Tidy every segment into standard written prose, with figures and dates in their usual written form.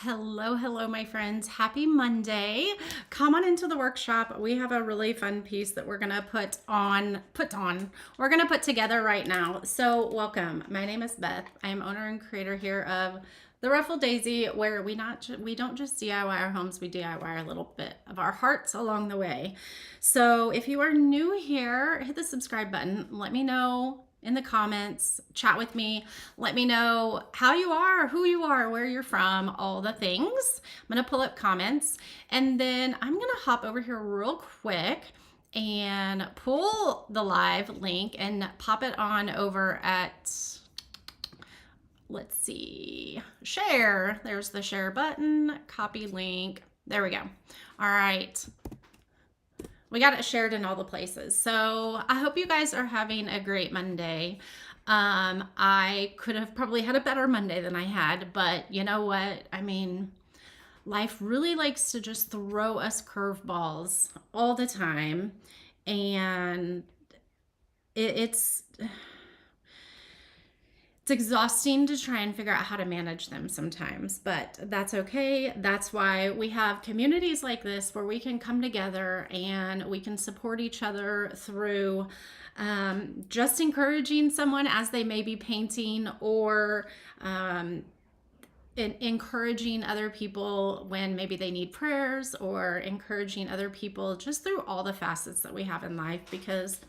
Hello, my friends. Happy Monday. Come on into the workshop. We have a really fun piece that we're going to We're going to put together right now. So, welcome. My name is Beth. I am owner and creator here of The Ruffled Daisy, where we don't just DIY our homes, we DIY a little bit of our hearts along the way. So, if you are new here, hit the subscribe button. Let me know in the comments, chat with me, let me know how you are, who you are, where you're from, all the things. I'm gonna pull up comments, and then I'm gonna hop over here real quick and pull the live link and pop it on over at, let's see, share. There's the share button, copy link. There we go. All right. We got it shared in all the places. So I hope you guys are having a great Monday. I could have probably had a better Monday than I had, but you know what? I mean, life really likes to just throw us curveballs all the time. And it's exhausting to try and figure out how to manage them sometimes, but that's okay. That's why we have communities like this where we can come together and we can support each other through just encouraging someone as they may be painting, or encouraging other people when maybe they need prayers, or encouraging other people just through all the facets that we have in life, because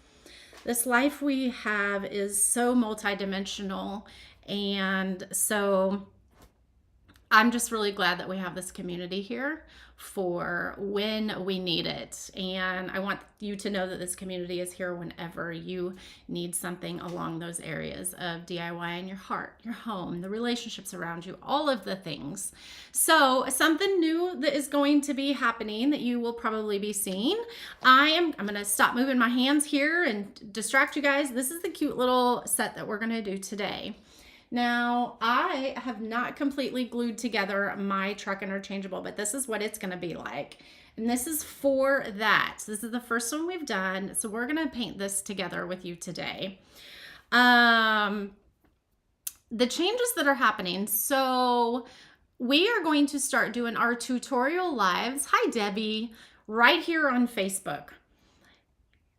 this life we have is so multidimensional. And so I'm just really glad that we have this community here for when we need it. And I want you to know that this community is here whenever you need something along those areas of DIY in your heart, your home, the relationships around you, all of the things. So something new that is going to be happening that you will probably be seeing. I'm going to stop moving my hands here and distract you guys. This is the cute little set that we're going to do today. Now, I have not completely glued together my truck interchangeable, but this is what it's going to be like. And this is for that. This is the first one we've done. So we're going to paint this together with you today. The changes that are happening. So we are going to start doing our tutorial lives. Hi, Debbie, right here on Facebook.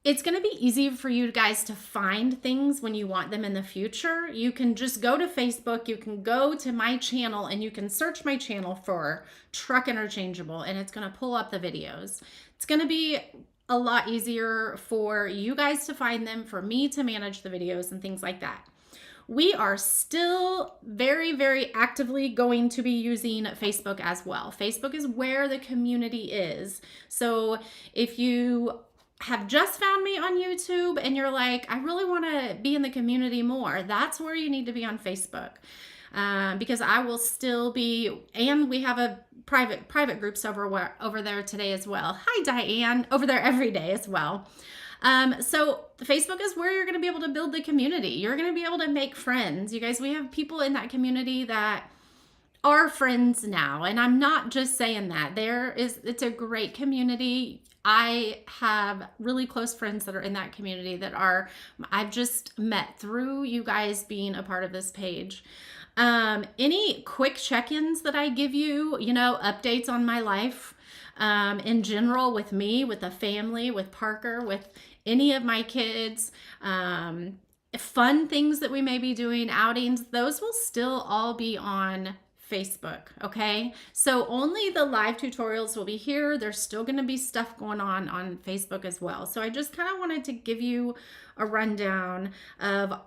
It's going to be easy for you guys to find things when you want them in the future. You can just go to Facebook, you can go to my channel, and you can search my channel for truck interchangeable, and it's going to pull up the videos. It's going to be a lot easier for you guys to find them, for me to manage the videos and things like that. We are still very, very actively going to be using Facebook as well. Facebook is where the community is. So if you have just found me on YouTube and you're like, I really want to be in the community more, that's where you need to be on Facebook. Because I will still be, and we have a private groups over there today as well. Hi, Diane, over there every day as well. So Facebook is where you're going to be able to build the community. You're going to be able to make friends. You guys, we have people in that community that are friends now. And I'm not just saying that. It's a great community. I have really close friends that are in that community that I've just met through you guys being a part of this page. Any quick check-ins that I give you, updates on my life, in general, with me, with the family, with Parker, with any of my kids, fun things that we may be doing, outings, those will still all be on Facebook, okay? So only the live tutorials will be here. There's still going to be stuff going on Facebook as well. So I just kind of wanted to give you a rundown of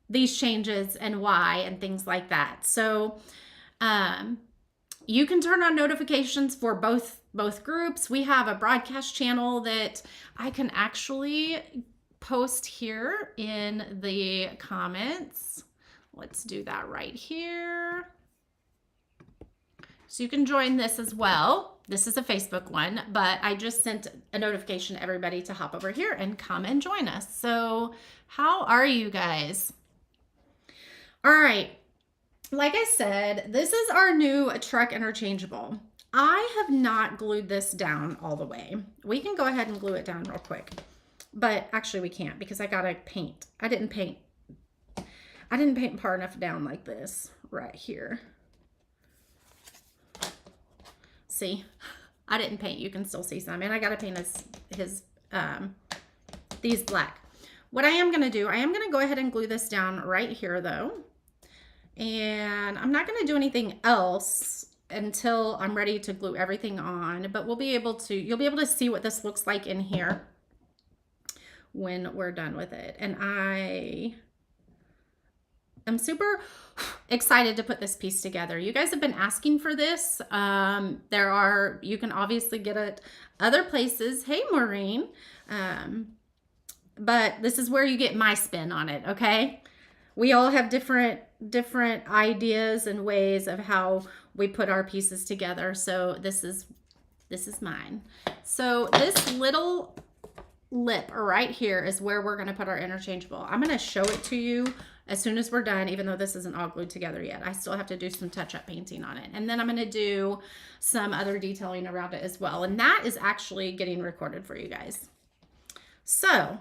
these changes and why and things like that. So you can turn on notifications for both groups. We have a broadcast channel that I can actually post here in the comments. Let's do that right here. So you can join this as well. This is a Facebook one, but I just sent a notification to everybody to hop over here and come and join us. So how are you guys? All right. Like I said, this is our new truck interchangeable. I have not glued this down all the way. We can go ahead and glue it down real quick, but actually we can't because I gotta paint. I didn't paint far enough down like this right here. see. I didn't paint. You can still see some. And I got to paint these black. What I am going to do, I am going to go ahead and glue this down right here though. And I'm not going to do anything else until I'm ready to glue everything on, but you'll be able to see what this looks like in here when we're done with it. And I'm super excited to put this piece together. You guys have been asking for this. You can obviously get it other places. Hey, Maureen. But this is where you get my spin on it, okay? We all have different ideas and ways of how we put our pieces together. So this is mine. So this little lip right here is where we're going to put our interchangeable. I'm going to show it to you as soon as we're done, even though this isn't all glued together yet. I still have to do some touch-up painting on it. And then I'm going to do some other detailing around it as well. And that is actually getting recorded for you guys. So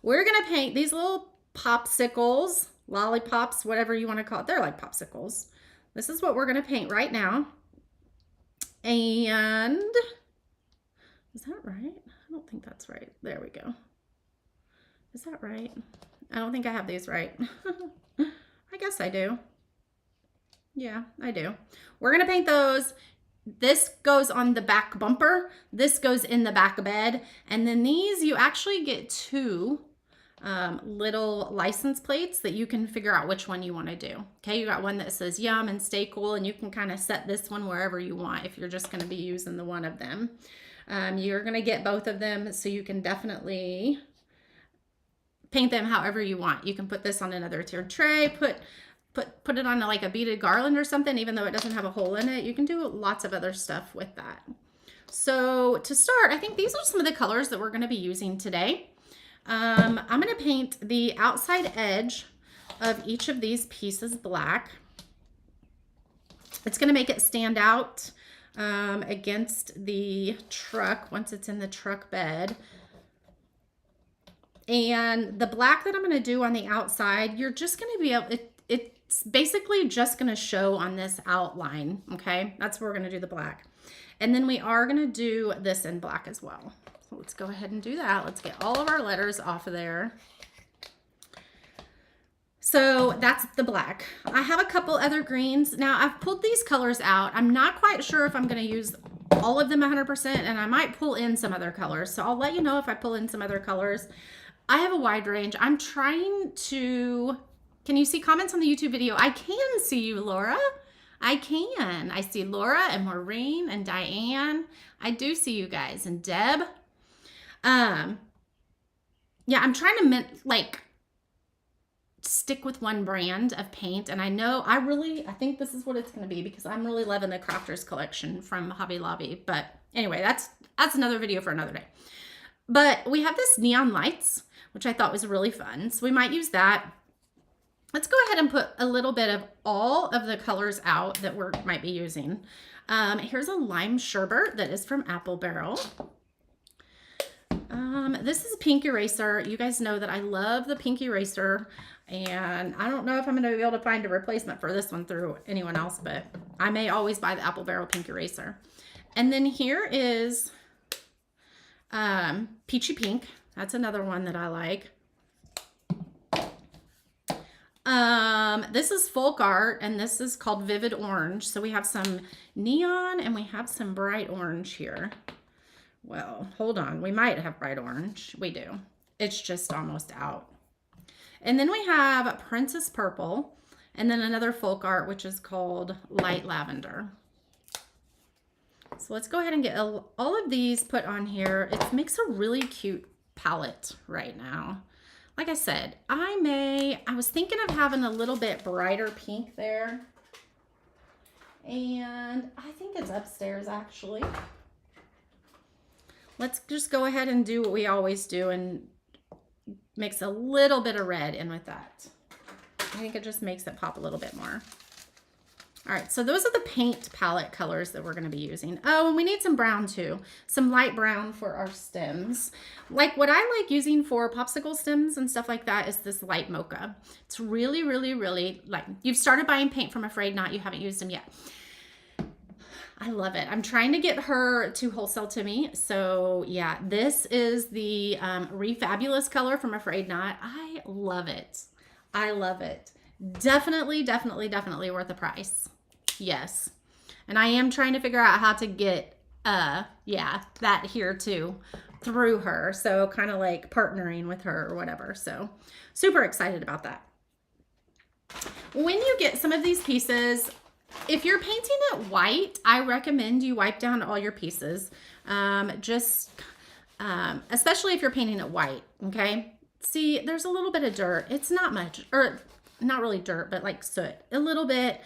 we're going to paint these little popsicles, lollipops, whatever you want to call it. They're like popsicles. This is what we're going to paint right now. And is that right? I don't think that's right. There we go. Is that right? I don't think I have these right. I guess I do. Yeah, I do. We're going to paint those. This goes on the back bumper. This goes in the back bed. And then these, you actually get two little license plates that you can figure out which one you want to do. Okay, you got one that says yum and stay cool, and you can kind of set this one wherever you want if you're just going to be using the one of them. You're going to get both of them, so you can definitely paint them however you want. You can put this on another tiered tray, put it on like a beaded garland or something, even though it doesn't have a hole in it. You can do lots of other stuff with that. So to start, I think these are some of the colors that we're going to be using today. I'm going to paint the outside edge of each of these pieces black. It's going to make it stand out against the truck once it's in the truck bed. And the black that I'm going to do on the outside, you're just going to be able, it's basically just going to show on this outline. Okay, that's where we're going to do the black. And then we are going to do this in black as well. So let's go ahead and do that. Let's get all of our letters off of there. So that's the black. I have a couple other greens. Now I've pulled these colors out. I'm not quite sure if I'm going to use all of them 100%, and I might pull in some other colors. So I'll let you know if I pull in some other colors. I have a wide range. I'm trying to, can you see comments on the YouTube video? I can see you, Laura. I can. I see Laura and Maureen and Diane. I do see you guys, and Deb. Yeah, I'm trying to stick with one brand of paint, and I think this is what it's going to be, because I'm really loving the Crafters collection from Hobby Lobby. But anyway, that's another video for another day. But we have this neon lights, which I thought was really fun, so we might use that. Let's go ahead and put a little bit of all of the colors out that we might be using. Here's a lime sherbet that is from Apple Barrel. This is a pink eraser. You guys know that I love the pink eraser, and I don't know if I'm going to be able to find a replacement for this one through anyone else, but I may always buy the Apple Barrel pink eraser. And then here is peachy pink. That's another one that I like. This is folk art, and this is called Vivid Orange. So we have some neon and we have some bright orange here. Well, hold on. We might have bright orange. We do. It's just almost out. And then we have Princess Purple, and then another folk art, which is called Light Lavender. So let's go ahead and get all of these put on here. It makes a really cute palette right now. Like I said, I was thinking of having a little bit brighter pink there. And I think it's upstairs actually. Let's just go ahead and do what we always do and mix a little bit of red in with that. I think it just makes it pop a little bit more. All right, so those are the paint palette colors that we're going to be using. Oh, and we need some brown too. Some light brown for our stems. Like what I like using for popsicle stems and stuff like that is this light mocha. It's really, really, really light. You've started buying paint from Afraid Not. You haven't used them yet. I love it. I'm trying to get her to wholesale to me. So yeah, this is the Refabulous color from Afraid Not. I love it. I love it. Definitely, definitely, definitely worth the price. Yes. And I am trying to figure out how to get, yeah, that here too through her. So kind of like partnering with her or whatever. So super excited about that. When you get some of these pieces, if you're painting it white, I recommend you wipe down all your pieces. Especially if you're painting it white, okay? See, there's a little bit of dirt. It's not much, or not really dirt, but like soot, a little bit.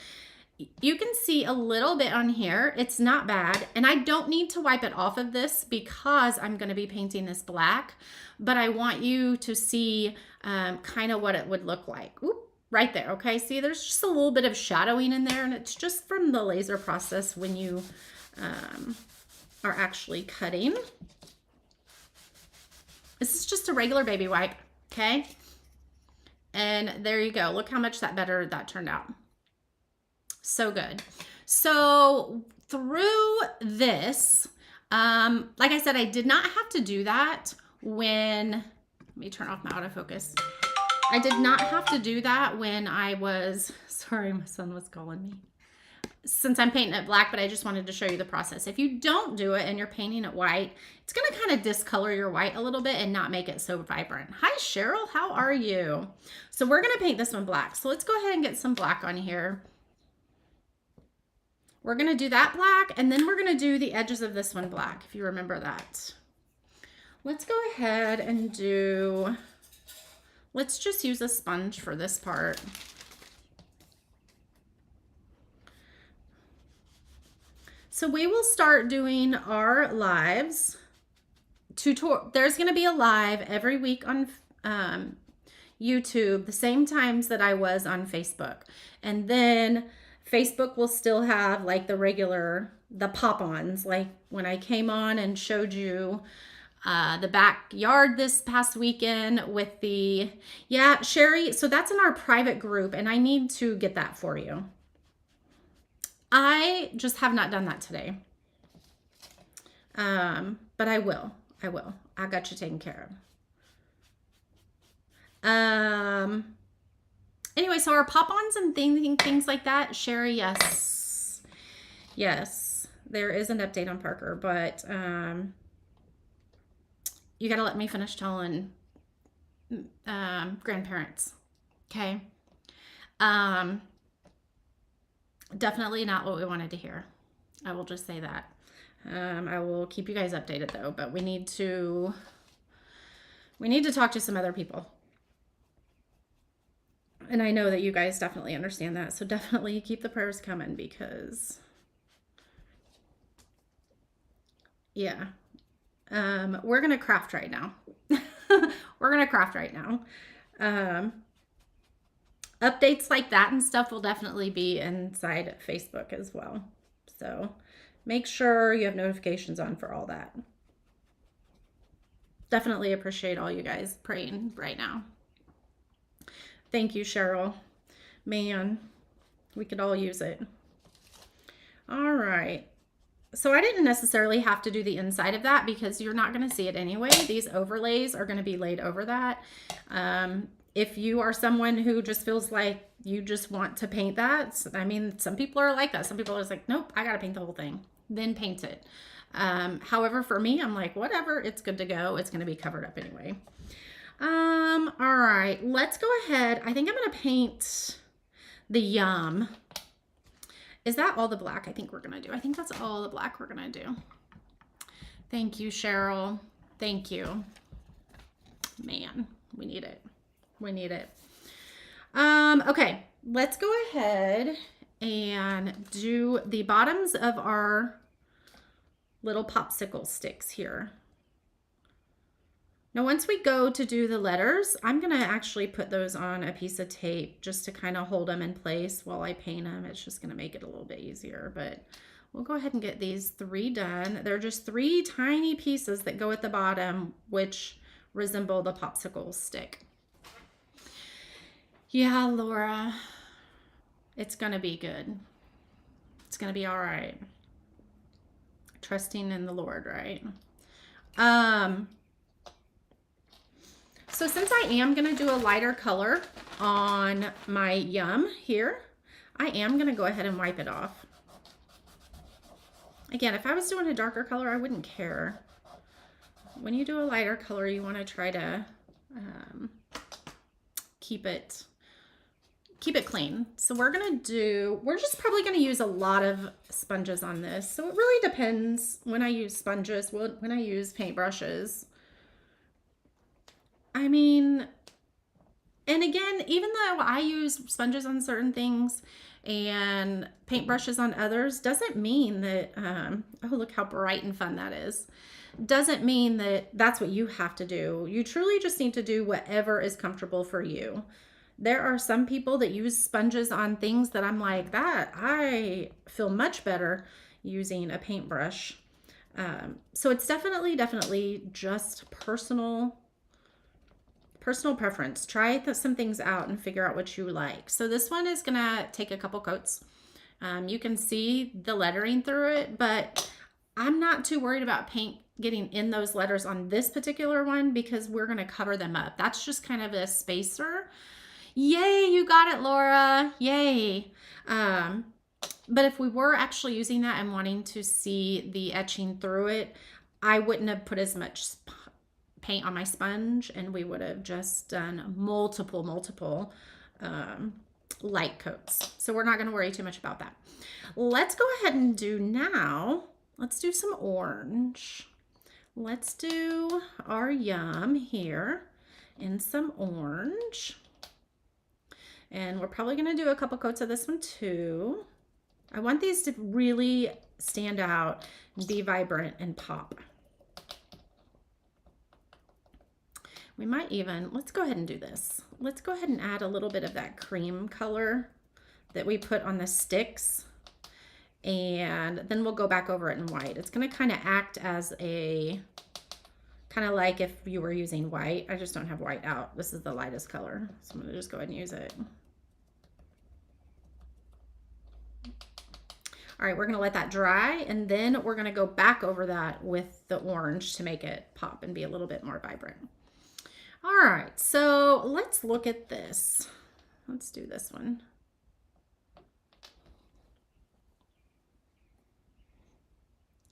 You can see a little bit on here. It's not bad. And I don't need to wipe it off of this because I'm going to be painting this black, but I want you to see kind of what it would look like. Oop. Right there, okay? See, there's just a little bit of shadowing in there, and it's just from the laser process when you are actually cutting. This is just a regular baby wipe, okay? And there you go. Look how much better that turned out. So good. So through this, like I said, I did not have to do that when, let me turn off my autofocus. I did not have to do that when I was, sorry, my son was calling me. Since I'm painting it black, but I just wanted to show you the process. If you don't do it and you're painting it white, it's going to kind of discolor your white a little bit and not make it so vibrant. Hi, Cheryl. How are you? So we're going to paint this one black. So let's go ahead and get some black on here. We're going to do that black, and then we're going to do the edges of this one black, if you remember that. Let's go ahead and do... Let's just use a sponge for this part. So we will start doing our lives. There's going to be a live every week on YouTube, the same times that I was on Facebook. And then Facebook will still have like the pop-ons, like when I came on and showed you the backyard this past weekend with the, yeah, Sherry. So that's in our private group, and I need to get that for you. I just have not done that today. But I will. I got you taken care of. Anyway, so our pop-ons and things like that, Sherry, yes. Yes, there is an update on Parker, but, you got to let me finish telling grandparents, okay? Definitely not what we wanted to hear. I will just say that. I will keep you guys updated though, but we need to talk to some other people. And I know that you guys definitely understand that, so definitely keep the prayers coming because, yeah. We're going to craft right now. We're going to craft right now. Updates like that and stuff will definitely be inside Facebook as well. So make sure you have notifications on for all that. Definitely appreciate all you guys praying right now. Thank you, Cheryl. Man, we could all use it. All right. So I didn't necessarily have to do the inside of that because you're not going to see it anyway. These overlays are going to be laid over that. If you are someone who just feels like you just want to paint that, I mean, some people are like that. Some people are just like, nope, I got to paint the whole thing. Then paint it. However, for me, I'm like, whatever, it's good to go. It's going to be covered up anyway. All right, let's go ahead. I think I'm going to paint the yum. Is that all the black I think we're going to do? I think that's all the black we're going to do. Thank you, Cheryl. Thank you. Man, we need it. We need it. Okay, let's go ahead and do the bottoms of our little popsicle sticks here. Now, once we go to do the letters, I'm going to actually put those on a piece of tape just to kind of hold them in place while I paint them. It's just going to make it a little bit easier, but we'll go ahead and get these 3 done. They're just 3 tiny pieces that go at the bottom, which resemble the popsicle stick. Yeah, Laura, it's going to be good. It's going to be all right. trusting in the Lord, right? So since I am going to do a lighter color on my yum here, I am going to go ahead and wipe it off. Again, if I was doing a darker color, I wouldn't care. When you do a lighter color, you want to try to keep it clean. So we're just probably going to use a lot of sponges on this. So it really depends when I use sponges, when I use paintbrushes. I mean, and again, even though I use sponges on certain things and paintbrushes on others, doesn't mean that, oh, look how bright and fun that is. Doesn't mean that that's what you have to do. You truly just need to do whatever is comfortable for you. There are some people that use sponges on things that I'm like, that I feel much better using a paintbrush. So it's definitely just personal preference. Try some things out and figure out what you like. So this one is gonna take a couple coats. You can see the lettering through it, but I'm not too worried about paint getting in those letters on this particular one because we're gonna cover them up. That's just kind of a spacer. Yay, you got it, Laura. Yay. But if we were actually using that and wanting to see the etching through it, I wouldn't have put as much paint on my sponge, and we would have just done multiple light coats. So we're not going to worry too much about that. Let's go ahead and let's do some orange. Let's do our yum here in some orange. And we're probably going to do a couple coats of this one too. I want these to really stand out and be vibrant and pop. We might even, let's go ahead and do this. Let's go ahead and add a little bit of that cream color that we put on the sticks. And then we'll go back over it in white. It's going to kind of act as a, kind of like if you were using white. I just don't have white out. This is the lightest color. So I'm going to just go ahead and use it. All right, we're going to let that dry, and then we're going to go back over that with the orange to make it pop and be a little bit more vibrant. All right, so let's look at this. Let's do this one.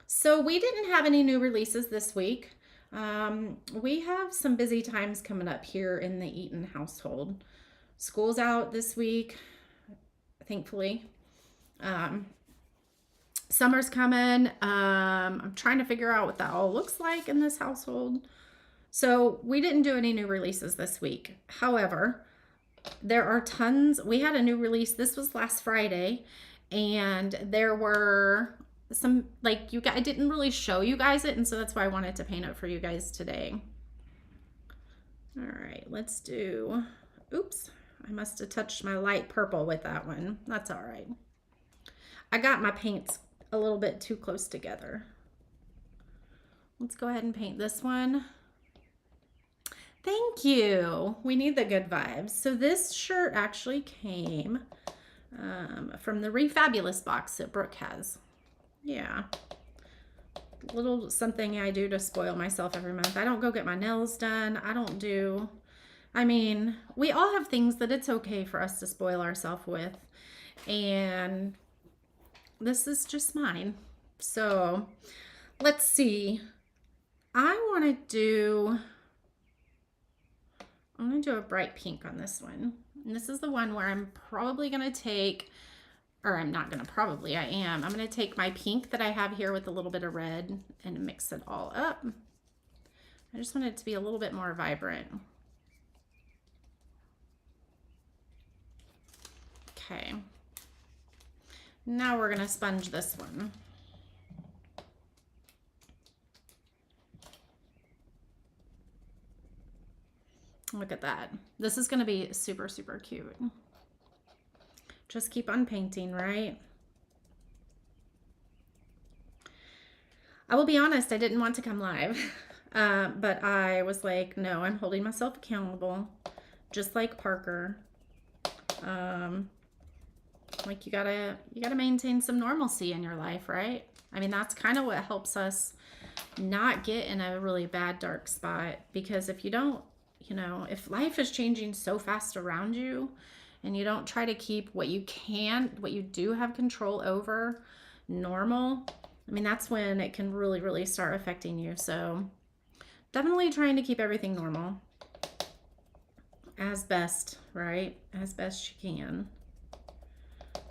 So we didn't have any new releases this week. We have some busy times coming up here in the Eaton household. School's out this week, thankfully. Summer's coming. I'm trying to figure out what that all looks like in this household. So we didn't do any new releases this week. However, there are tons. We had a new release. This was last Friday, and there were some, like, I didn't really show you guys it, and so that's why I wanted to paint it for you guys today. All right, let's do, oops, I must have touched my light purple with that one. That's all right. I got my paints a little bit too close together. Let's go ahead and paint this one. Thank you. We need the good vibes. So this shirt actually came from the Refabulous box that Brooke has. Yeah. A little something I do to spoil myself every month. I don't go get my nails done. I mean, we all have things that it's okay for us to spoil ourselves with. And this is just mine. So let's see. I'm going to do a bright pink on this one. And this is the one where I'm probably going to take, or I'm not going to probably, I am. I'm going to take my pink that I have here with a little bit of red and mix it all up. I just want it to be a little bit more vibrant. Okay. Now we're going to sponge this one. Look at that. This is going to be super, super cute. Just keep on painting, right? I will be honest, I didn't want to come live, but I was like, no, I'm holding myself accountable, just like Parker. Like you gotta maintain some normalcy in your life, right? I mean, that's kind of what helps us not get in a really bad dark spot, because if you don't, if life is changing so fast around you and you don't try to keep what you do have control over normal, I mean, that's when it can really, really start affecting you. So definitely trying to keep everything normal as best, right? As best you can.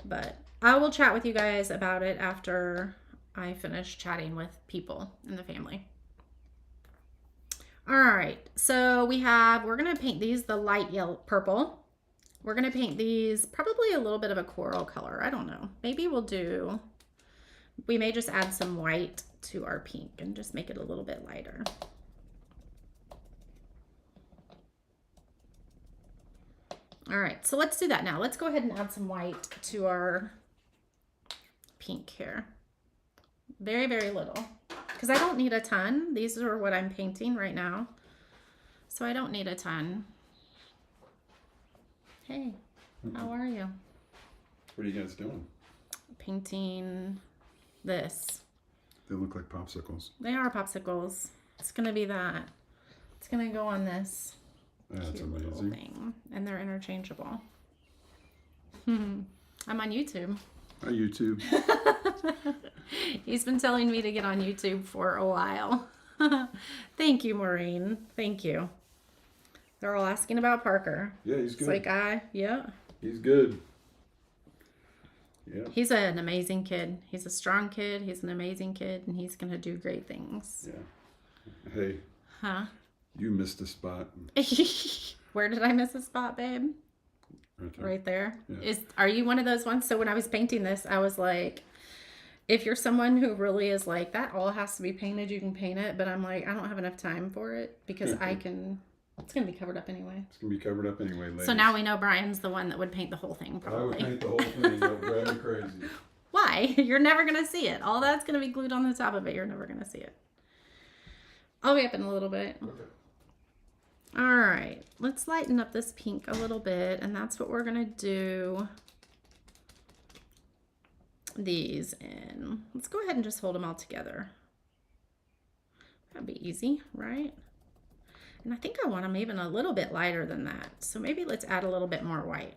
But I will chat with you guys about it after I finish chatting with people in the family. All right, so we're gonna paint these the light yellow purple. We're gonna paint these probably a little bit of a coral color. I don't know. Maybe we may just add some white to our pink and just make it a little bit lighter. All right, so let's do that now. Let's go ahead and add some white to our pink here. Very, very little, because I don't need a ton. These are what I'm painting right now, so I don't need a ton. Hey, how are you? What are you guys doing? Painting this. They look like popsicles. They are popsicles. It's gonna be that. It's gonna go on this. That's amazing. Thing. And they're interchangeable. I'm on YouTube. Hi, YouTube. He's been telling me to get on YouTube for a while. Thank you, Maureen. Thank you. They're all asking about Parker. Yeah, he's good. It's like, yeah. He's good. Yeah. He's an amazing kid. He's a strong kid. He's an amazing kid, and he's going to do great things. Yeah. Hey. Huh? You missed a spot. Where did I miss a spot, babe? Right there. Right there. Yeah. Are you one of those ones? So when I was painting this, I was like, if you're someone who really is like, that all has to be painted, you can paint it. But I'm like, I don't have enough time for it because it's going to be covered up anyway. It's going to be covered up anyway, ladies. So now we know Brian's the one that would paint the whole thing, probably. I would paint the whole thing. That would drive me crazy. Why? You're never going to see it. All that's going to be glued on the top of it. You're never going to see it. I'll be up in a little bit. Okay. All right. Let's lighten up this pink a little bit, and that's what we're going to do these in. Let's go ahead and just hold them all together. That'd be easy, right? And I think I want them even a little bit lighter than that. So maybe let's add a little bit more white.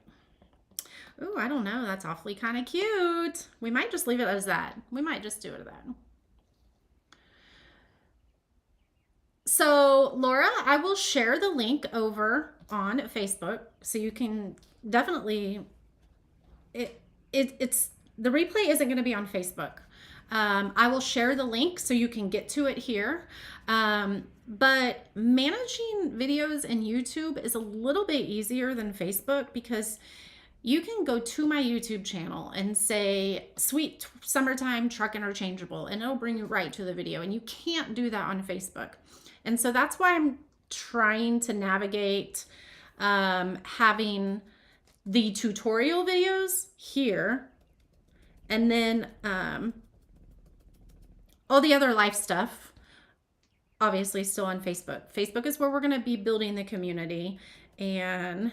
Ooh, I don't know. That's awfully kind of cute. We might just leave it as that. We might just do it as that. So, Laura, I will share the link over on Facebook so you can definitely, it's the replay isn't going to be on Facebook. I will share the link so you can get to it here. But managing videos in YouTube is a little bit easier than Facebook, because you can go to my YouTube channel and say, Sweet Summertime Truck Interchangeable, and it'll bring you right to the video. And you can't do that on Facebook. And so that's why I'm trying to navigate having the tutorial videos here, and then all the other life stuff, obviously still on Facebook. Facebook is where we're going to be building the community. And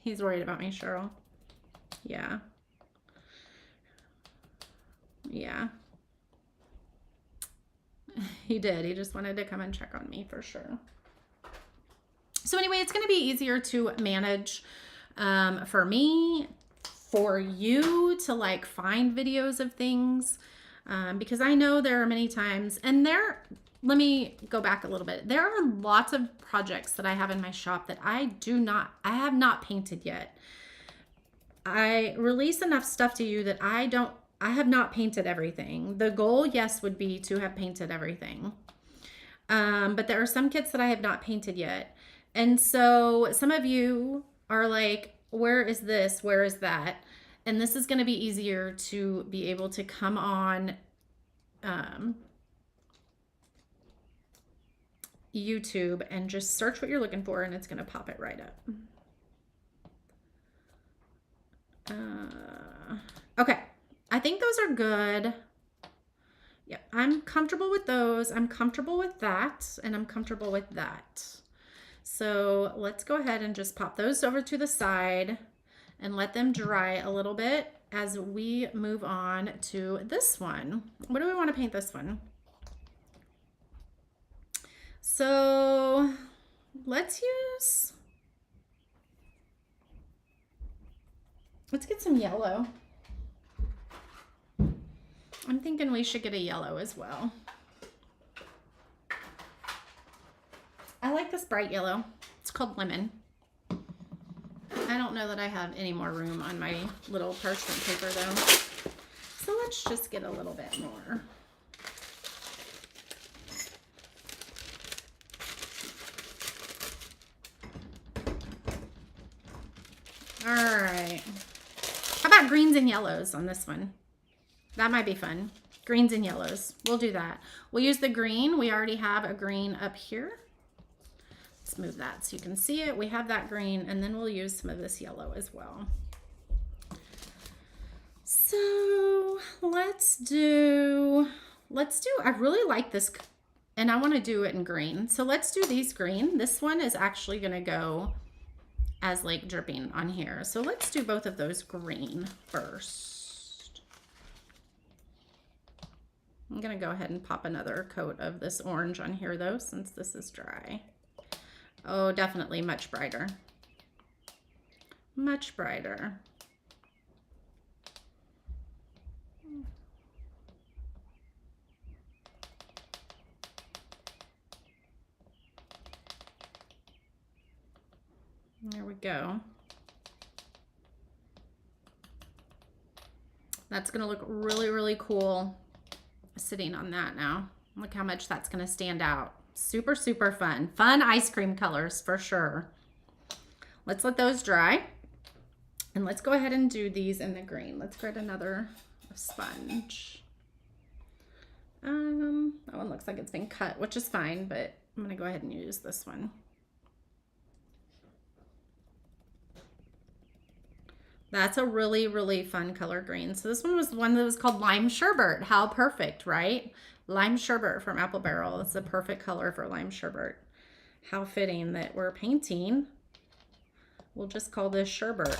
he's worried about me, Cheryl. Yeah. Yeah. He did. He just wanted to come and check on me for sure. So anyway, it's going to be easier to manage for me, for you to like find videos of things, because I know there are many times, and let me go back a little bit. There are lots of projects that I have in my shop that I have not painted yet. I release enough stuff to you that I have not painted everything. The goal, yes, would be to have painted everything. But there are some kits that I have not painted yet. And so some of you are like, where is this? Where is that? And this is going to be easier to be able to come on YouTube and just search what you're looking for, and it's going to pop it right up. Okay. I think those are good. Yeah, I'm comfortable with those. I'm comfortable with that, and I'm comfortable with that. So let's go ahead and just pop those over to the side and let them dry a little bit. as we move on to this one. What do we want to paint this one? So let's get some yellow. I'm thinking we should get a yellow as well. I like this bright yellow. It's called lemon. I don't know that I have any more room on my little parchment paper though. So let's just get a little bit more. All right. How about greens and yellows on this one? That might be fun. Greens and yellows. We'll do that. We'll use the green. We already have a green up here. Let's move that so you can see it. We have that green, and then we'll use some of this yellow as well. So let's do, I really like this, and I want to do it in green. So let's do these green. This one is actually going to go as like dripping on here. So let's do both of those green first. I'm gonna go ahead and pop another coat of this orange on here though, since this is dry. Oh, definitely much brighter. Much brighter. There we go. That's gonna look really, really cool sitting on that now. Look how much that's gonna stand out. Super, super fun. Fun ice cream colors for sure. Let's let those dry. And let's go ahead and do these in the green. Let's grab another sponge. That one looks like it's been cut, which is fine, but I'm gonna go ahead and use this one. That's a really, really fun color green. So this one was one that was called Lime Sherbet. How perfect, right? Lime Sherbet from Apple Barrel. It's the perfect color for Lime Sherbet. How fitting that we're painting. We'll just call this sherbet.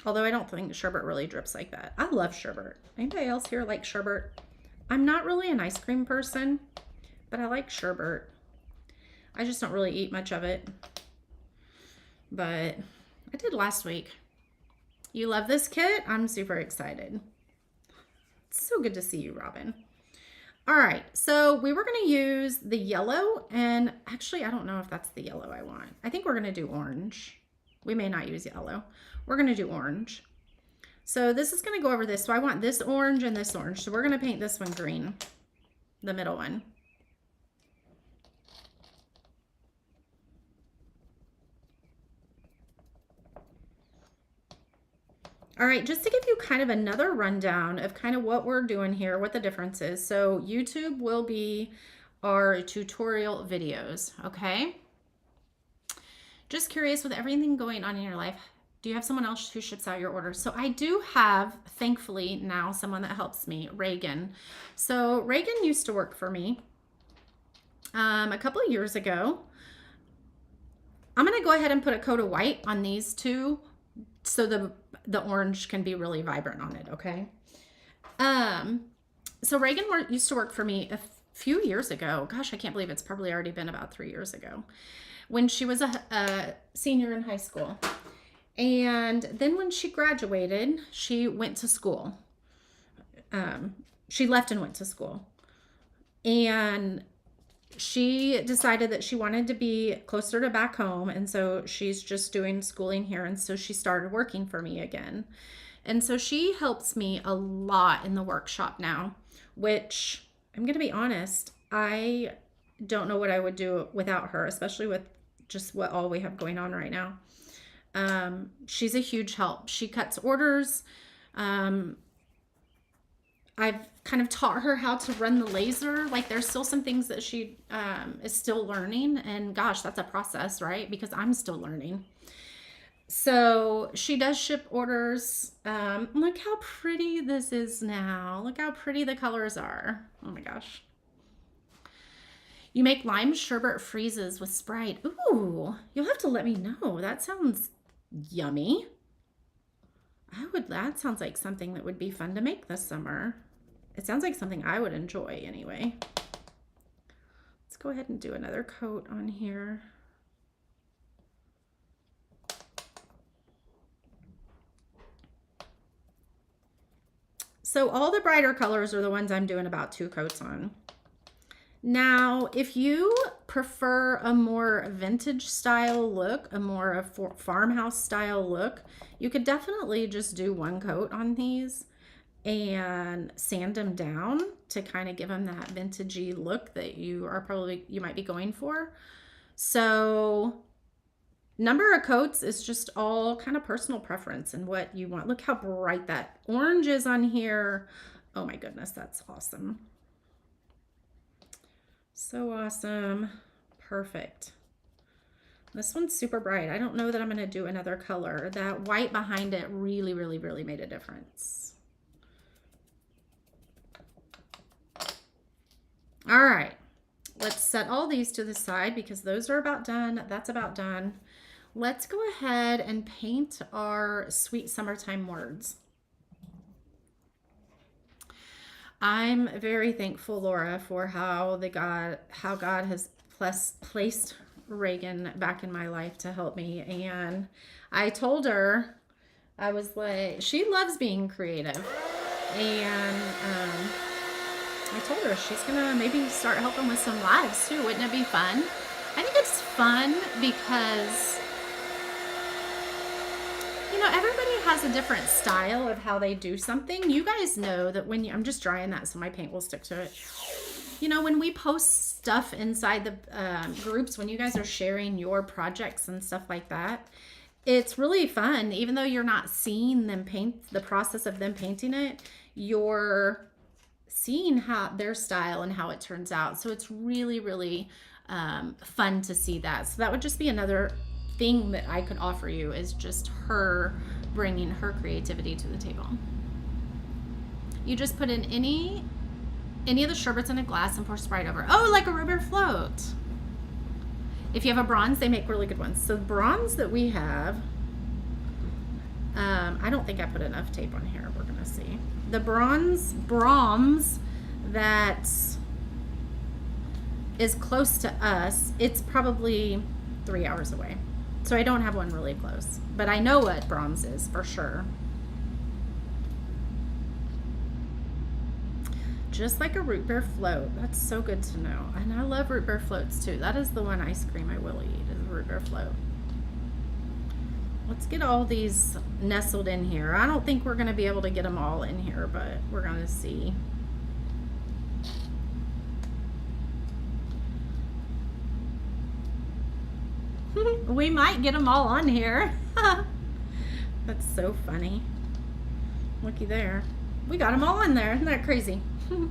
Although I don't think sherbet really drips like that. I love sherbet. Anybody else here like sherbet? I'm not really an ice cream person, but I like sherbet. I just don't really eat much of it. But I did last week. You love this kit? I'm super excited. It's so good to see you, Robin. All right, so we were gonna use the yellow, and actually I don't know if that's the yellow I want. I think we're gonna do orange. We may not use yellow. We're gonna do orange. So this is gonna go over this. So I want this orange and this orange. So we're gonna paint this one green, the middle one. All right, just to give you kind of another rundown of kind of what we're doing here, what the difference is. So YouTube will be our tutorial videos, okay? Just curious, with everything going on in your life, do you have someone else who ships out your orders? So I do have, thankfully, now someone that helps me, Reagan. So Reagan used to work for me a couple of years ago. I'm gonna go ahead and put a coat of white on these two so the orange can be really vibrant on it, okay? So Reagan used to work for me a few years ago. Gosh, I can't believe it's probably already been about 3 years ago, when she was a senior in high school. And then when she graduated, she went to school. She left and went to school. And she decided that she wanted to be closer to back home, and so she's just doing schooling here, and so she started working for me again. And so she helps me a lot in the workshop now, which I'm going to be honest, I don't know what I would do without her, especially with just what all we have going on right now. She's a huge help. She cuts orders. I've kind of taught her how to run the laser. Like, there's still some things that she is still learning, and gosh, that's a process, right? Because I'm still learning. So she does ship orders. Look how pretty this is now. Look how pretty the colors are. Oh my gosh. You make lime sherbet freezes with Sprite. Ooh, you'll have to let me know. That sounds yummy. That sounds like something that would be fun to make this summer. It sounds like something I would enjoy anyway. Let's go ahead and do another coat on here. So all the brighter colors are the ones I'm doing about 2 coats on. Now, if you prefer a more vintage style look, a more farmhouse style look, you could definitely just do 1 coat on these and sand them down to kind of give them that vintagey look that you might be going for. So number of coats is just all kind of personal preference and what you want. Look how bright that orange is on here. Oh my goodness, that's awesome. So awesome. Perfect. This one's super bright. I don't know that I'm going to do another color. That white behind it really, really, really made a difference. All right. Let's set all these to the side because those are about done. That's about done. Let's go ahead and paint our sweet summertime words. I'm very thankful, Laura, for how God has placed Reagan back in my life to help me. And I told her, I was like, she loves being creative. And I told her she's gonna maybe start helping with some lives too. Wouldn't it be fun? I think it's fun because, you know, everybody has a different style of how they do something. You guys know that when I'm just drying that so my paint will stick to it. You know, when we post stuff inside the groups, when you guys are sharing your projects and stuff like that, it's really fun. Even though you're not seeing them paint, the process of them painting it, you're seeing how their style and how it turns out. So it's really, really fun to see that. So that would just be another thing that I could offer you, is just her bringing her creativity to the table. You just put in any of the sherbets in a glass and pour Sprite over. Oh, like a root beer float. If you have a bronze, they make really good ones. So the bronze that we have, I don't think I put enough tape on here. We're gonna see. The Brahms that is close to us, it's probably 3 hours away. So I don't have one really close, but I know what Brahms is for sure. Just like a root beer float. That's so good to know. And I love root beer floats too. That is the one ice cream I will eat, is a root beer float. Let's get all these nestled in here. I don't think we're going to be able to get them all in here, but we're going to see. We might get them all on here. That's so funny. Looky there. We got them all in there. Isn't that crazy? All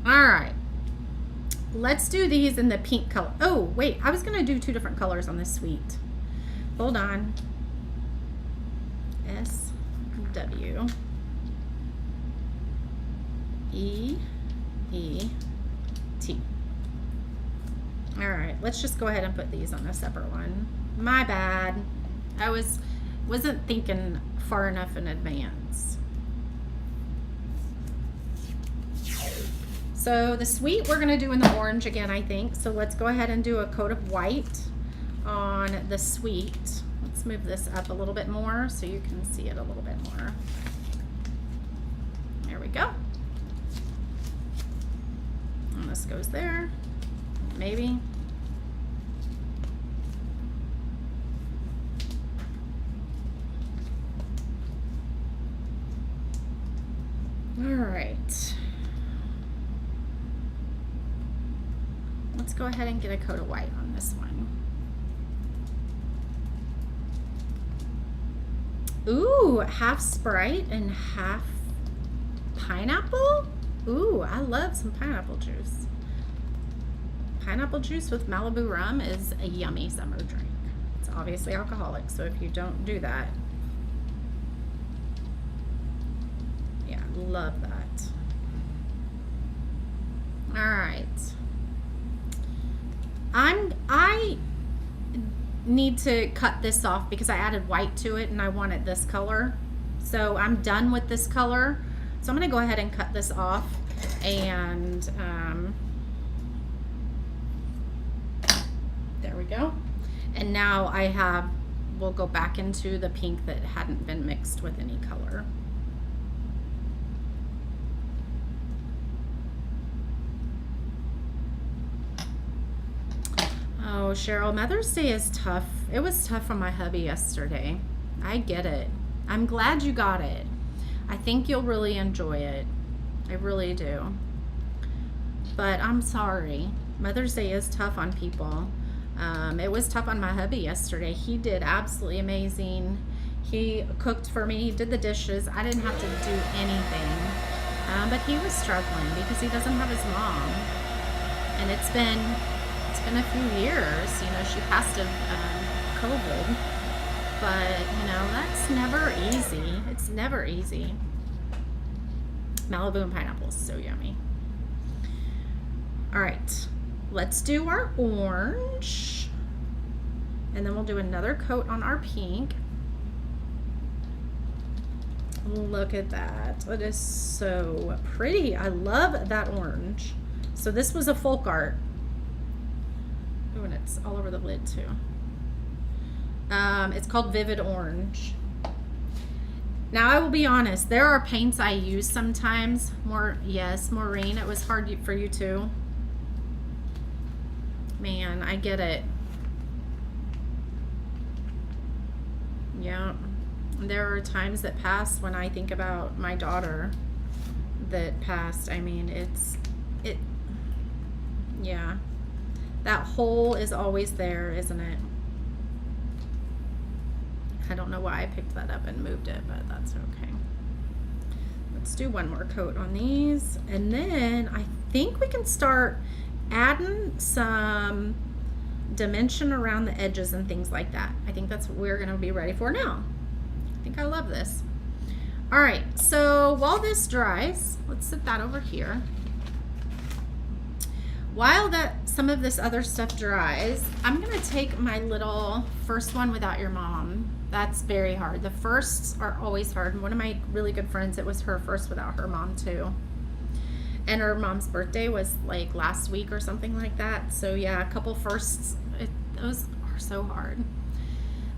right. Let's do these in the pink color. Oh, wait. I was going to do 2 different colors on this sweet. Hold on. S-W-E-E-T. All right. Let's just go ahead and put these on a separate one. My bad. I wasn't thinking far enough in advance. So the sweet we're going to do in the orange again, I think. So let's go ahead and do a coat of white on the sweet. Let's move this up a little bit more so you can see it a little bit more. There we go. And this goes there. Maybe. All right. Let's go ahead and get a coat of white on this one. Ooh, half Sprite and half pineapple? Ooh, I love some pineapple juice. Pineapple juice with Malibu rum is a yummy summer drink. It's obviously alcoholic, so if you don't do that, yeah, love that. All right. I need to cut this off because I added white to it and I wanted this color. So I'm done with this color. So I'm going to go ahead and cut this off, and there we go. And now we'll go back into the pink that hadn't been mixed with any color. Oh, Cheryl, Mother's Day is tough. It was tough on my hubby yesterday. I get it. I'm glad you got it. I think you'll really enjoy it. I really do. But I'm sorry. Mother's Day is tough on people. It was tough on my hubby yesterday. He did absolutely amazing. He cooked for me, did the dishes. I didn't have to do anything. But he was struggling because he doesn't have his mom. And it's been a few years. You know, she passed of COVID. But, you know, that's never easy. It's never easy. Malibu and pineapple is so yummy. All right, let's do our orange. And then we'll do another coat on our pink. Look at that. It is so pretty. I love that orange. So this was a folk art. Oh, and it's all over the lid too. It's called Vivid Orange. Now I will be honest, there are paints I use sometimes. Yes, Maureen, it was hard for you too. Man, I get it. Yeah, there are times that pass when I think about my daughter that passed. I mean, yeah, that hole is always there, isn't it? I don't know why I picked that up and moved it, but that's okay. Let's do one more coat on these, and then I think we can start adding some dimension around the edges and things like that. I think that's what we're going to be ready for now. I think I love this. All right, so while this dries, let's set that over here. While some of this other stuff dries, I'm going to take my little first one without your mom. That's very hard. The firsts are always hard. And one of my really good friends, it was her first without her mom too. And her mom's birthday was like last week or something like that. So yeah, a couple firsts, those are so hard.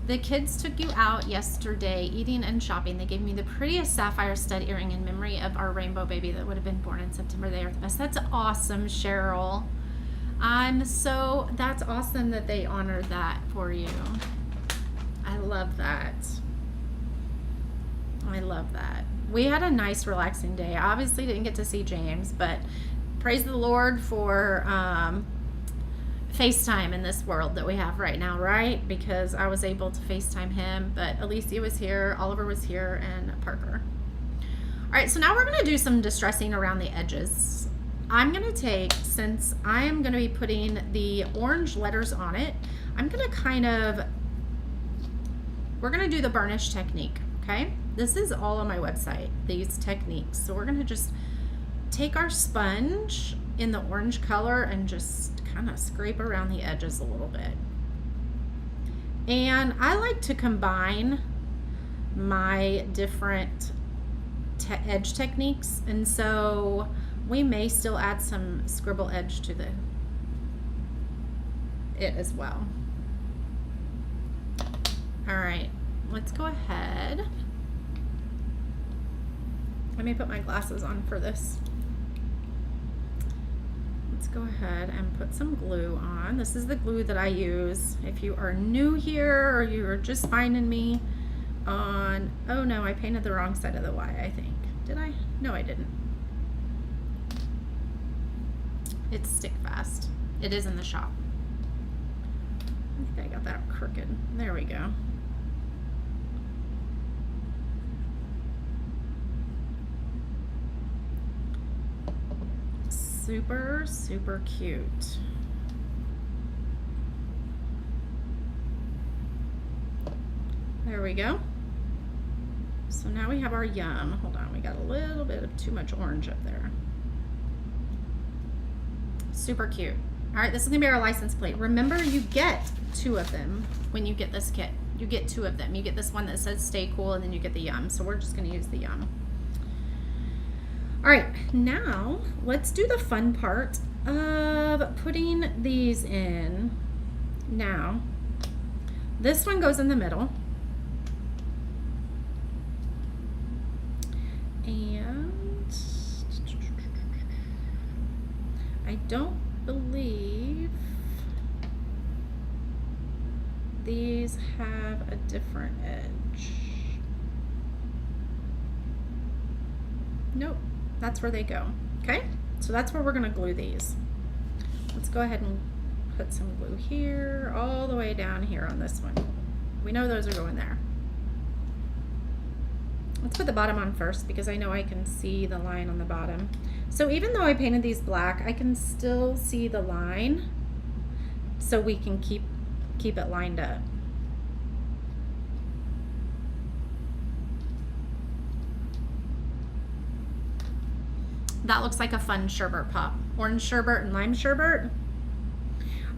The kids took you out yesterday eating and shopping. They gave me the prettiest sapphire stud earring in memory of our rainbow baby that would have been born in September. They are the best. That's awesome, Cheryl. That's awesome that they honored that for you. I love that. I love that. We had a nice, relaxing day. I obviously didn't get to see James, but praise the Lord for FaceTime in this world that we have right now, right? Because I was able to FaceTime him, but Alicia was here, Oliver was here, and Parker. All right, so now we're going to do some distressing around the edges. I'm going to take, since I am going to be putting the orange letters on it, I'm going to we're going to do the burnish technique, okay? This is all on my website, these techniques. So we're going to just take our sponge in the orange color and just kind of scrape around the edges a little bit. And I like to combine my different edge techniques, and so we may still add some scribble edge to it as well. All right, let's go ahead. Let me put my glasses on for this. Let's go ahead and put some glue on. This is the glue that I use. If you are new here or you're just finding me on, oh no, I painted the wrong side of the Y, I think. Did I? No, I didn't. It's stick fast. It is in the shop. I think I got that crooked. There we go. Super, super cute. There we go. So now we have our yum. Hold on, we got a little bit of too much orange up there. Super cute. All right, this is gonna be our license plate. Remember, you get 2 of them when you get this kit. You get 2 of them. You get this one that says stay cool, and then you get the yum. So we're just gonna use the yum. All right, now let's do the fun part of putting these in. Now, this one goes in the middle. And I don't believe these have a different edge. Nope, that's where they go. Okay, so that's where we're gonna glue these. Let's go ahead and put some glue here, all the way down here on this one. We know those are going there. Let's put the bottom on first because I know I can see the line on the bottom. So even though I painted these black, I can still see the line, so we can keep it lined up. That looks like a fun sherbet pop. Orange sherbet and lime sherbet.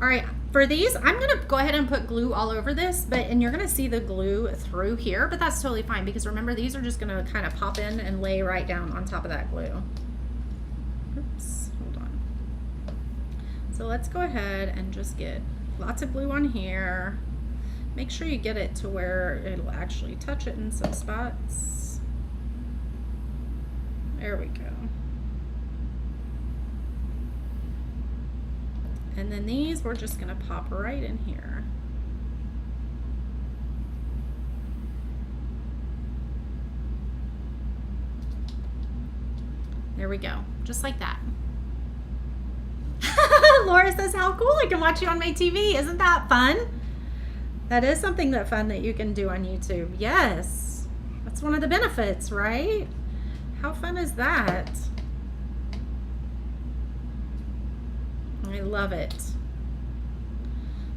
All right, for these, I'm gonna go ahead and put glue all over this, and you're gonna see the glue through here, but that's totally fine because remember, these are just gonna kind of pop in and lay right down on top of that glue. Oops, hold on. So let's go ahead and just get lots of glue on here. Make sure you get it to where it'll actually touch it in some spots. There we go. And then these, we're just gonna pop right in here. There we go, just like that. Laura says, how cool, I can watch you on my TV. Isn't that fun? That is something fun that you can do on YouTube. Yes, that's one of the benefits, right? How fun is that? I love it.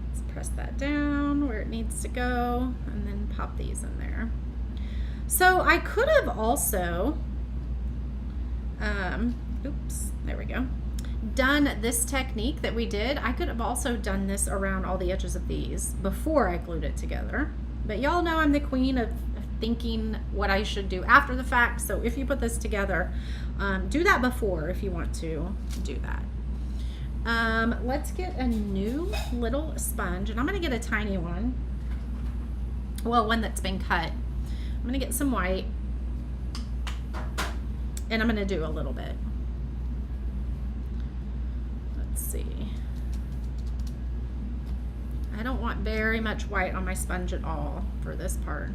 Let's press that down where it needs to go and then pop these in there. So I could have also, oops, there we go, done this technique that we did. I could have also done this around all the edges of these before I glued it together. But y'all know I'm the queen of thinking what I should do after the fact. So if you put this together, do that before if you want to do that. Let's get a new little sponge, and I'm going to get a tiny one. Well, one that's been cut. I'm going to get some white, and I'm going to do a little bit. Let's see. I don't want very much white on my sponge at all for this part.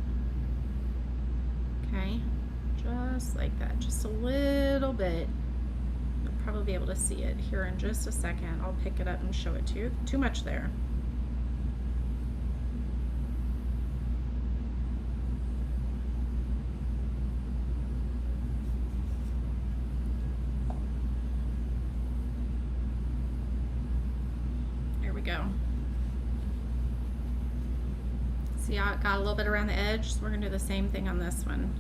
Okay, just like that, just a little bit. You'll probably be able to see it here in just a second. I'll pick it up and show it to you. Too much there. There we go. See how it got a little bit around the edge? So we're gonna do the same thing on this one.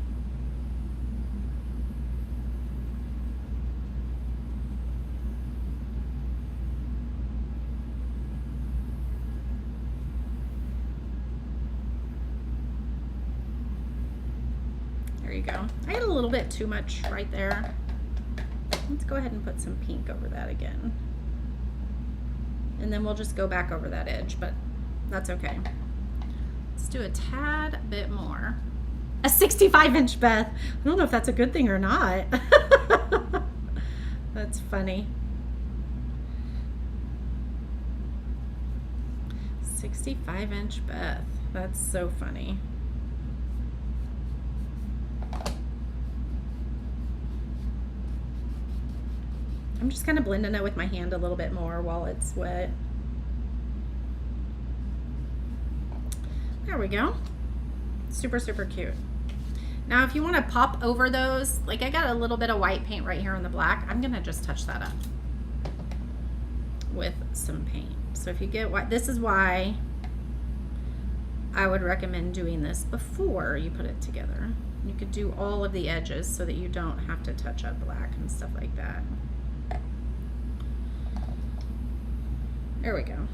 There you go. I had a little bit too much right there. Let's go ahead and put some pink over that again. And then we'll just go back over that edge, but that's okay. Let's do a tad bit more. A 65-inch Beth. I don't know if that's a good thing or not. That's funny. 65-inch Beth. That's so funny. I'm just kind of blending it with my hand a little bit more while it's wet. There we go. Super, super cute. Now, if you want to pop over those, like I got a little bit of white paint right here on the black, I'm going to just touch that up with some paint. So if you get white, this is why I would recommend doing this before you put it together. You could do all of the edges so that you don't have to touch up black and stuff like that. There we go.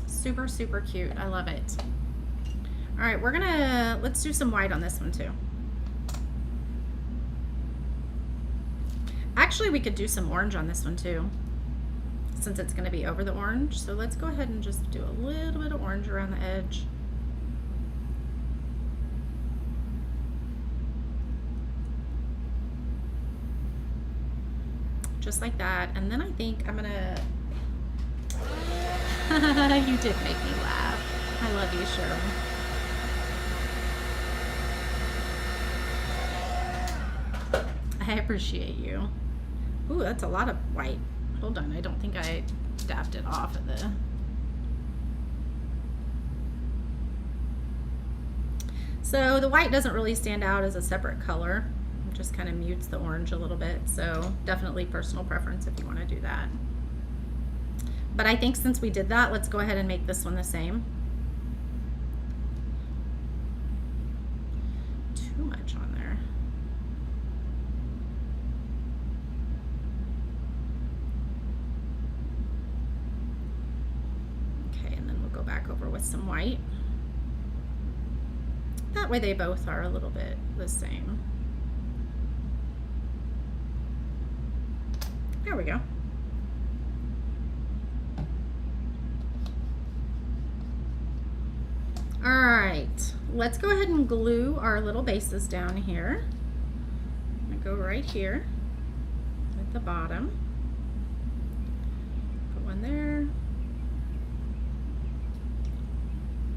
Super, super cute. I love it. All right, let's do some white on this one too. Actually, we could do some orange on this one too, since it's going to be over the orange. So let's go ahead and just do a little bit of orange around the edge. Just like that. And then I think I'm going to... You did make me laugh. I love you, Cheryl. I appreciate you. Ooh, that's a lot of white. Hold on, I don't think I dabbed it off of the... So the white doesn't really stand out as a separate color. It just kind of mutes the orange a little bit. So definitely personal preference if you want to do that. But I think since we did that, let's go ahead and make this one the same. Too much on there. Okay, and then we'll go back over with some white. That way they both are a little bit the same. There we go. All right, let's go ahead and glue our little bases down here. I'm gonna go right here at the bottom. Put one there.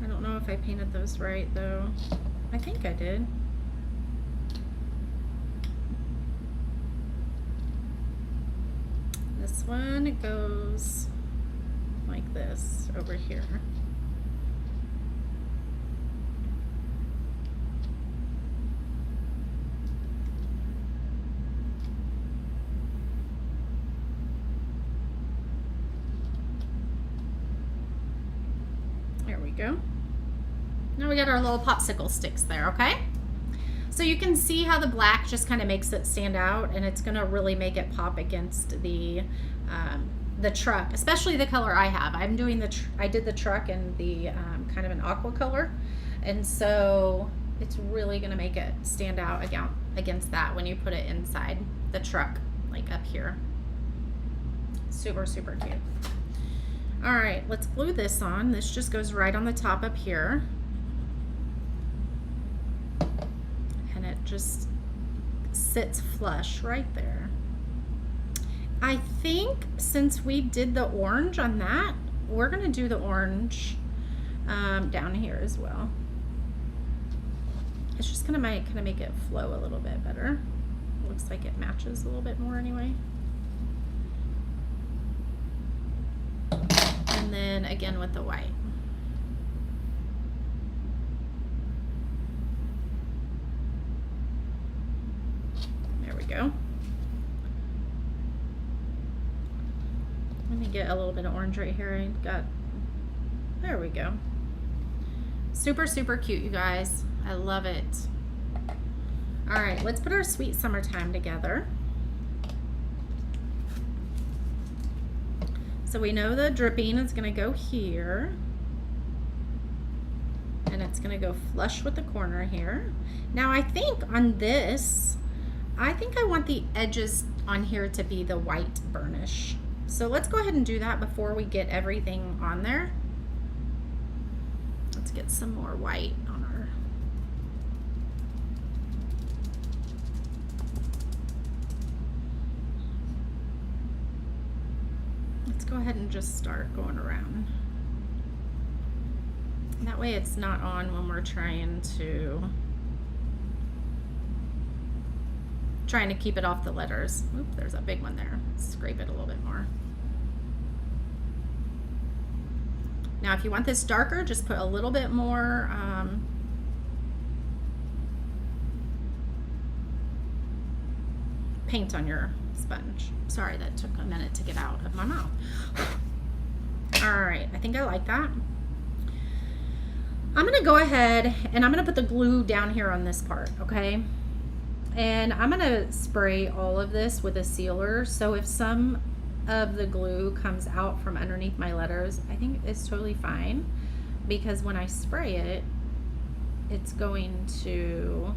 I don't know if I painted those right though. I think I did. This one goes like this over here. There we go. Now we got our little popsicle sticks there, okay? So you can see how the black just kind of makes it stand out, and it's gonna really make it pop against the truck, especially the color I have. I'm doing I did the truck in the kind of an aqua color, and so it's really gonna make it stand out against that when you put it inside the truck, like up here. Super, super cute. All right, let's glue this on. This just goes right on the top up here. And it just sits flush right there. I think since we did the orange on that, we're gonna do the orange down here as well. It's just gonna kind of make it flow a little bit better. Looks like it matches a little bit more anyway. And then again with the white. There we go. Let me get a little bit of orange right here. There we go. Super, super cute, you guys. I love it. All right, let's put our Sweet Summertime together. So we know the dripping is gonna go here, and it's gonna go flush with the corner here. Now I think on this, I think I want the edges on here to be the white burnish. So let's go ahead and do that before we get everything on there. Let's get some more white on our... Let's go ahead and just start going around. That way it's not on when we're trying to keep it off the letters. Oop, there's a big one there. Scrape it a little bit more. Now if you want this darker, just put a little bit more paint on your sponge. Sorry, that took a minute to get out of my mouth. All right, I think I like that. I'm gonna go ahead and I'm gonna put the glue down here on this part, okay? And I'm gonna spray all of this with a sealer. So if some of the glue comes out from underneath my letters, I think it's totally fine, because when I spray it, it's going to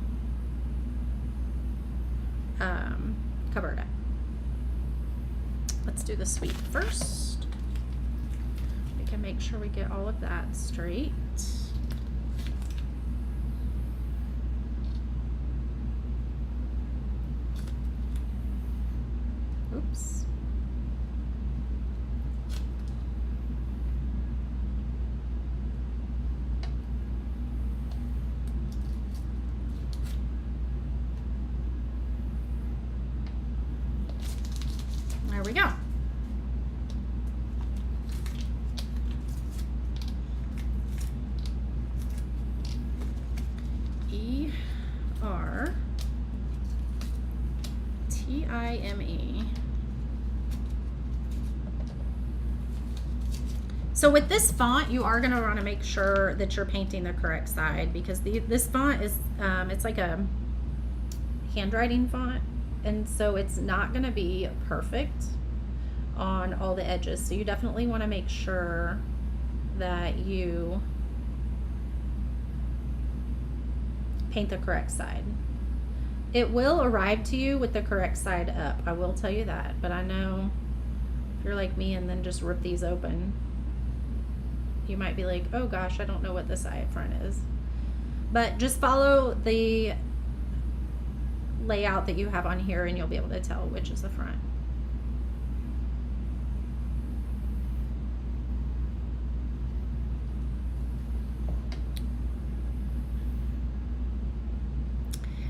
cover it up. Let's do the sweep first. We can make sure we get all of that straight. Oops. There we go. E-R-T-I-M-E. So with this font, you are going to want to make sure that you're painting the correct side, because this font is, it's like a handwriting font, and so it's not going to be perfect on all the edges. So you definitely want to make sure that you paint the correct side. It will arrive to you with the correct side up, I will tell you that, but I know if you're like me and then just rip these open, you might be like, oh gosh, I don't know what the side front is. But just follow the layout that you have on here and you'll be able to tell which is the front.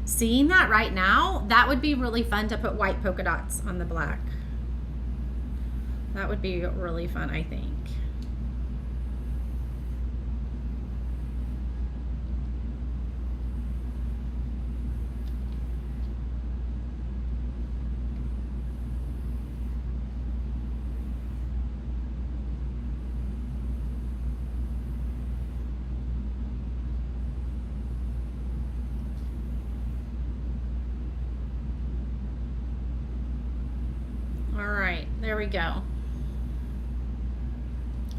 Seeing that right now, that would be really fun to put white polka dots on the black. That would be really fun, I think. All right, there we go.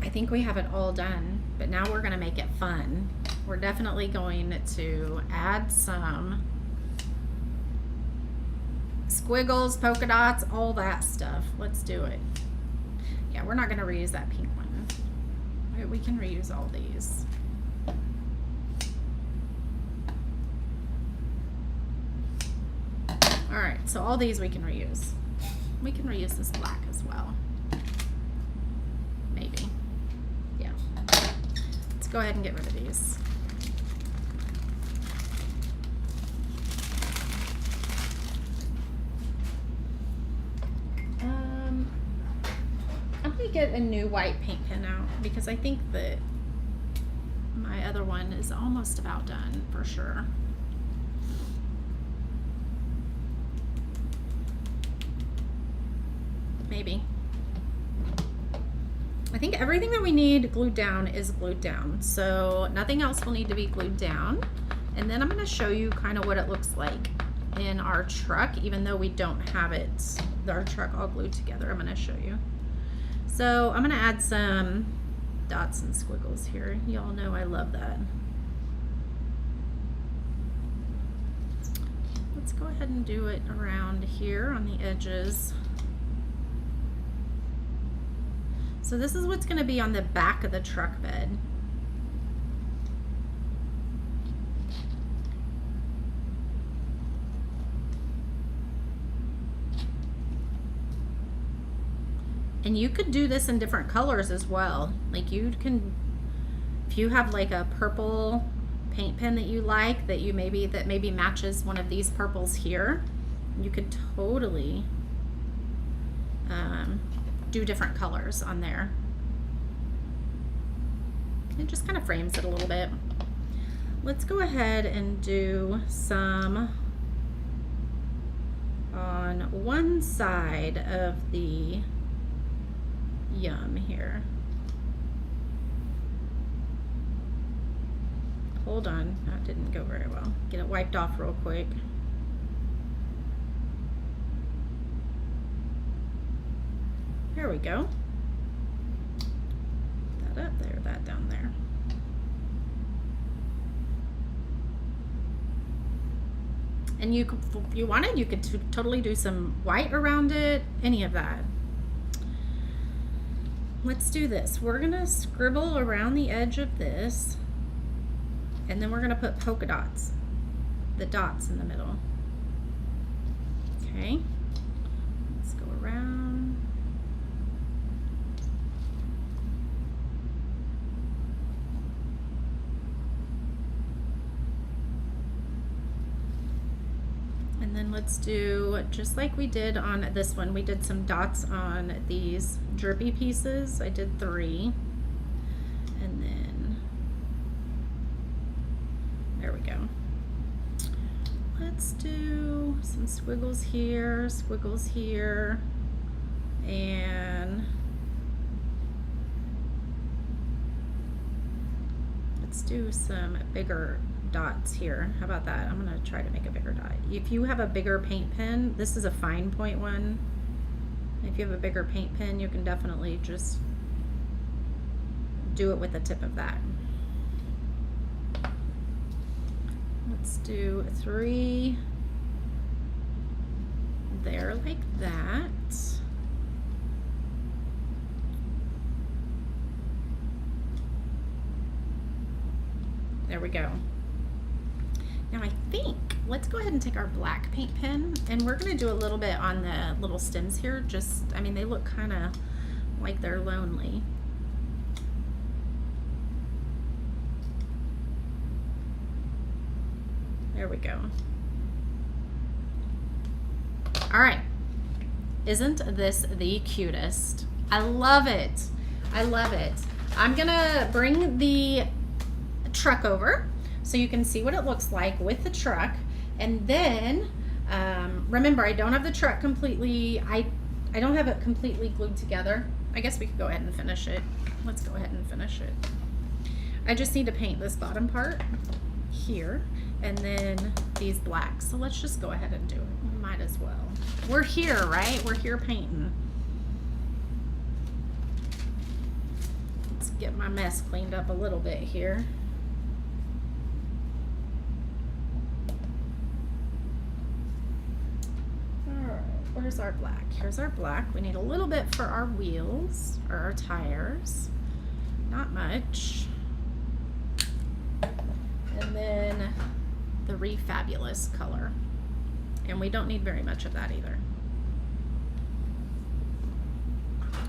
I think we have it all done, but now we're going to make it fun. We're definitely going to add some squiggles, polka dots, all that stuff. Let's do it. Yeah, we're not going to reuse that pink one. We can reuse all these. All right, so all these we can reuse. We can reuse this black as well. Maybe. Yeah. Let's go ahead and get rid of these. I'm going to get a new white paint pen out because I think that my other one is almost about done for sure. Maybe. I think everything that we need glued down is glued down, so nothing else will need to be glued down. And then I'm going to show you kind of what it looks like in our truck, even though we don't have it, our truck all glued together. I'm going to show you. So I'm going to add some dots and squiggles here. Y'all know I love that. Let's go ahead and do it around here on the edges. So this is what's going to be on the back of the truck bed. And you could do this in different colors as well. Like you can, if you have like a purple paint pen that you like, that maybe matches one of these purples here, you could totally do different colors on there. It just kind of frames it a little bit. Let's go ahead and do some on one side of the yum here. Hold on, that didn't go very well. Get it wiped off real quick. There we go. That up there, that down there. And you could, if you wanted, you could totally do some white around it, any of that. Let's do this. We're gonna scribble around the edge of this, and then we're gonna put polka dots, the dots in the middle. Okay, let's go around. And then let's do, just like we did on this one, we did some dots on these drippy pieces. I did 3. And then, there we go. Let's do some squiggles here, and let's do some bigger dots here. How about that? I'm gonna try to make a bigger dot. If you have a bigger paint pen, this is a fine point one. If you have a bigger paint pen, you can definitely just do it with the tip of that. Let's do 3 there like that. There we go. Now I think, let's go ahead and take our black paint pen, and we're gonna do a little bit on the little stems here. Just, I mean, they look kind of like they're lonely. There we go. All right, isn't this the cutest? I love it. I love it. I'm gonna bring the truck over so you can see what it looks like with the truck. And then remember, I don't have the truck completely, I don't have it completely glued together. I guess we could go ahead and finish it. Let's go ahead and finish it. I just need to paint this bottom part here and then these blacks. So let's just go ahead and do it. We might as well. We're here, right? We're here painting. Let's get my mess cleaned up a little bit here. Where's our black? Here's our black. We need a little bit for our wheels or our tires. Not much. And then the Refabulous color. And we don't need very much of that either.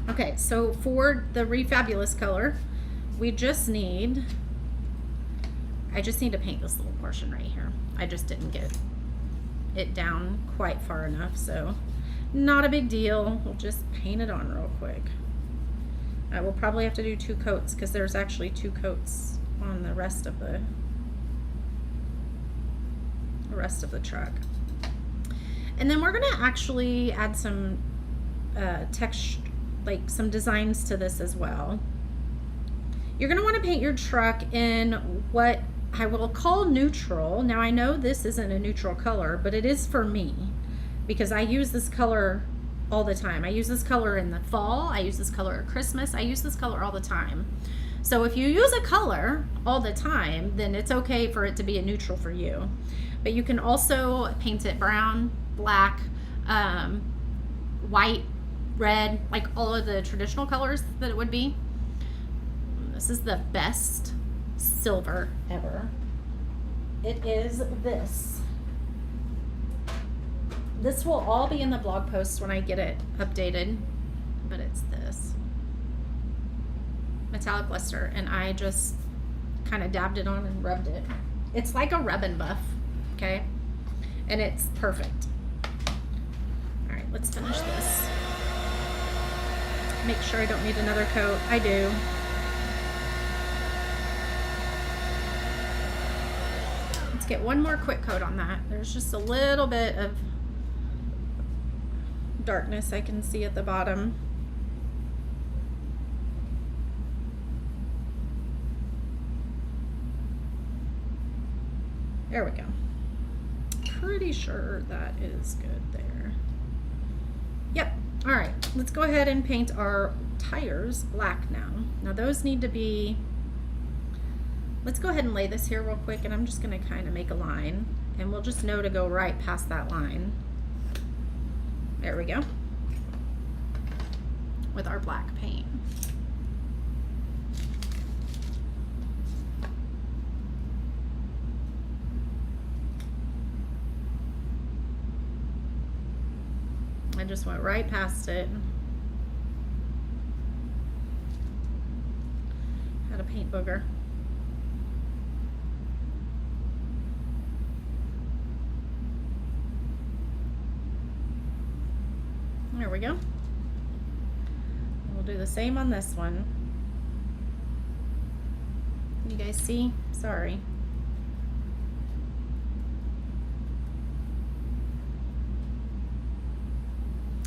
Okay, so for the Refabulous color, we just need, I just need to paint this little portion right here. I just didn't get it down quite far enough, so not a big deal. We'll just paint it on real quick. I will probably have to do 2 coats because there's actually 2 coats on the rest of the truck. And then we're gonna actually add some text, like some designs to this as well. You're gonna want to paint your truck in what I will call neutral. Now I know this isn't a neutral color, but it is for me because I use this color all the time. I use this color in the fall, I use this color at Christmas, I use this color all the time. So if you use a color all the time, then it's okay for it to be a neutral for you. But you can also paint it brown, black, white, red, like all of the traditional colors that it would be. This is the best silver ever. It is this. This will all be in the blog post when I get it updated, but it's this metallic luster, and I just kind of dabbed it on and rubbed it. It's like a rub and buff, okay? And it's perfect. All right, let's finish this. Make sure I don't need another coat. I do. Let's get one more quick coat on that. There's just a little bit of darkness I can see at the bottom. There we go. Pretty sure that is good there. Yep. All right. let's go ahead and paint our tires black now. Now those need to be, let's go ahead and lay this here real quick, and I'm just going to kind of make a line, and we'll just know to go right past that line. There we go. With our black paint. I just went right past it. Had a paint booger. There we go. We'll do the same on this one. You guys see? Sorry.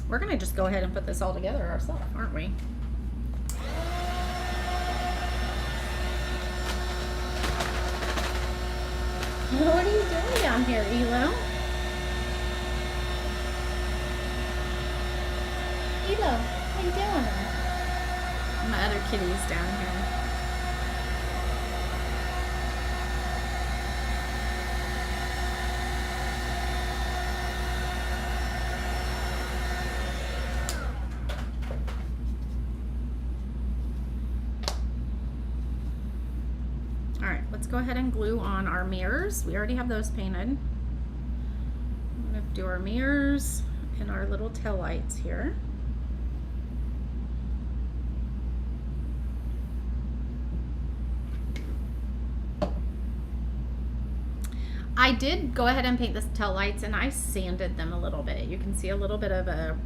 We're gonna just go ahead and put this all together ourselves, aren't we? What are you doing down here, Elo? Elo, how you doing? My other kitty's down here. All right, let's go ahead and glue on our mirrors. We already have those painted. I'm gonna do our mirrors and our little tail lights here. I did go ahead and paint the tail lights, and I sanded them a little bit. You can see a little bit of a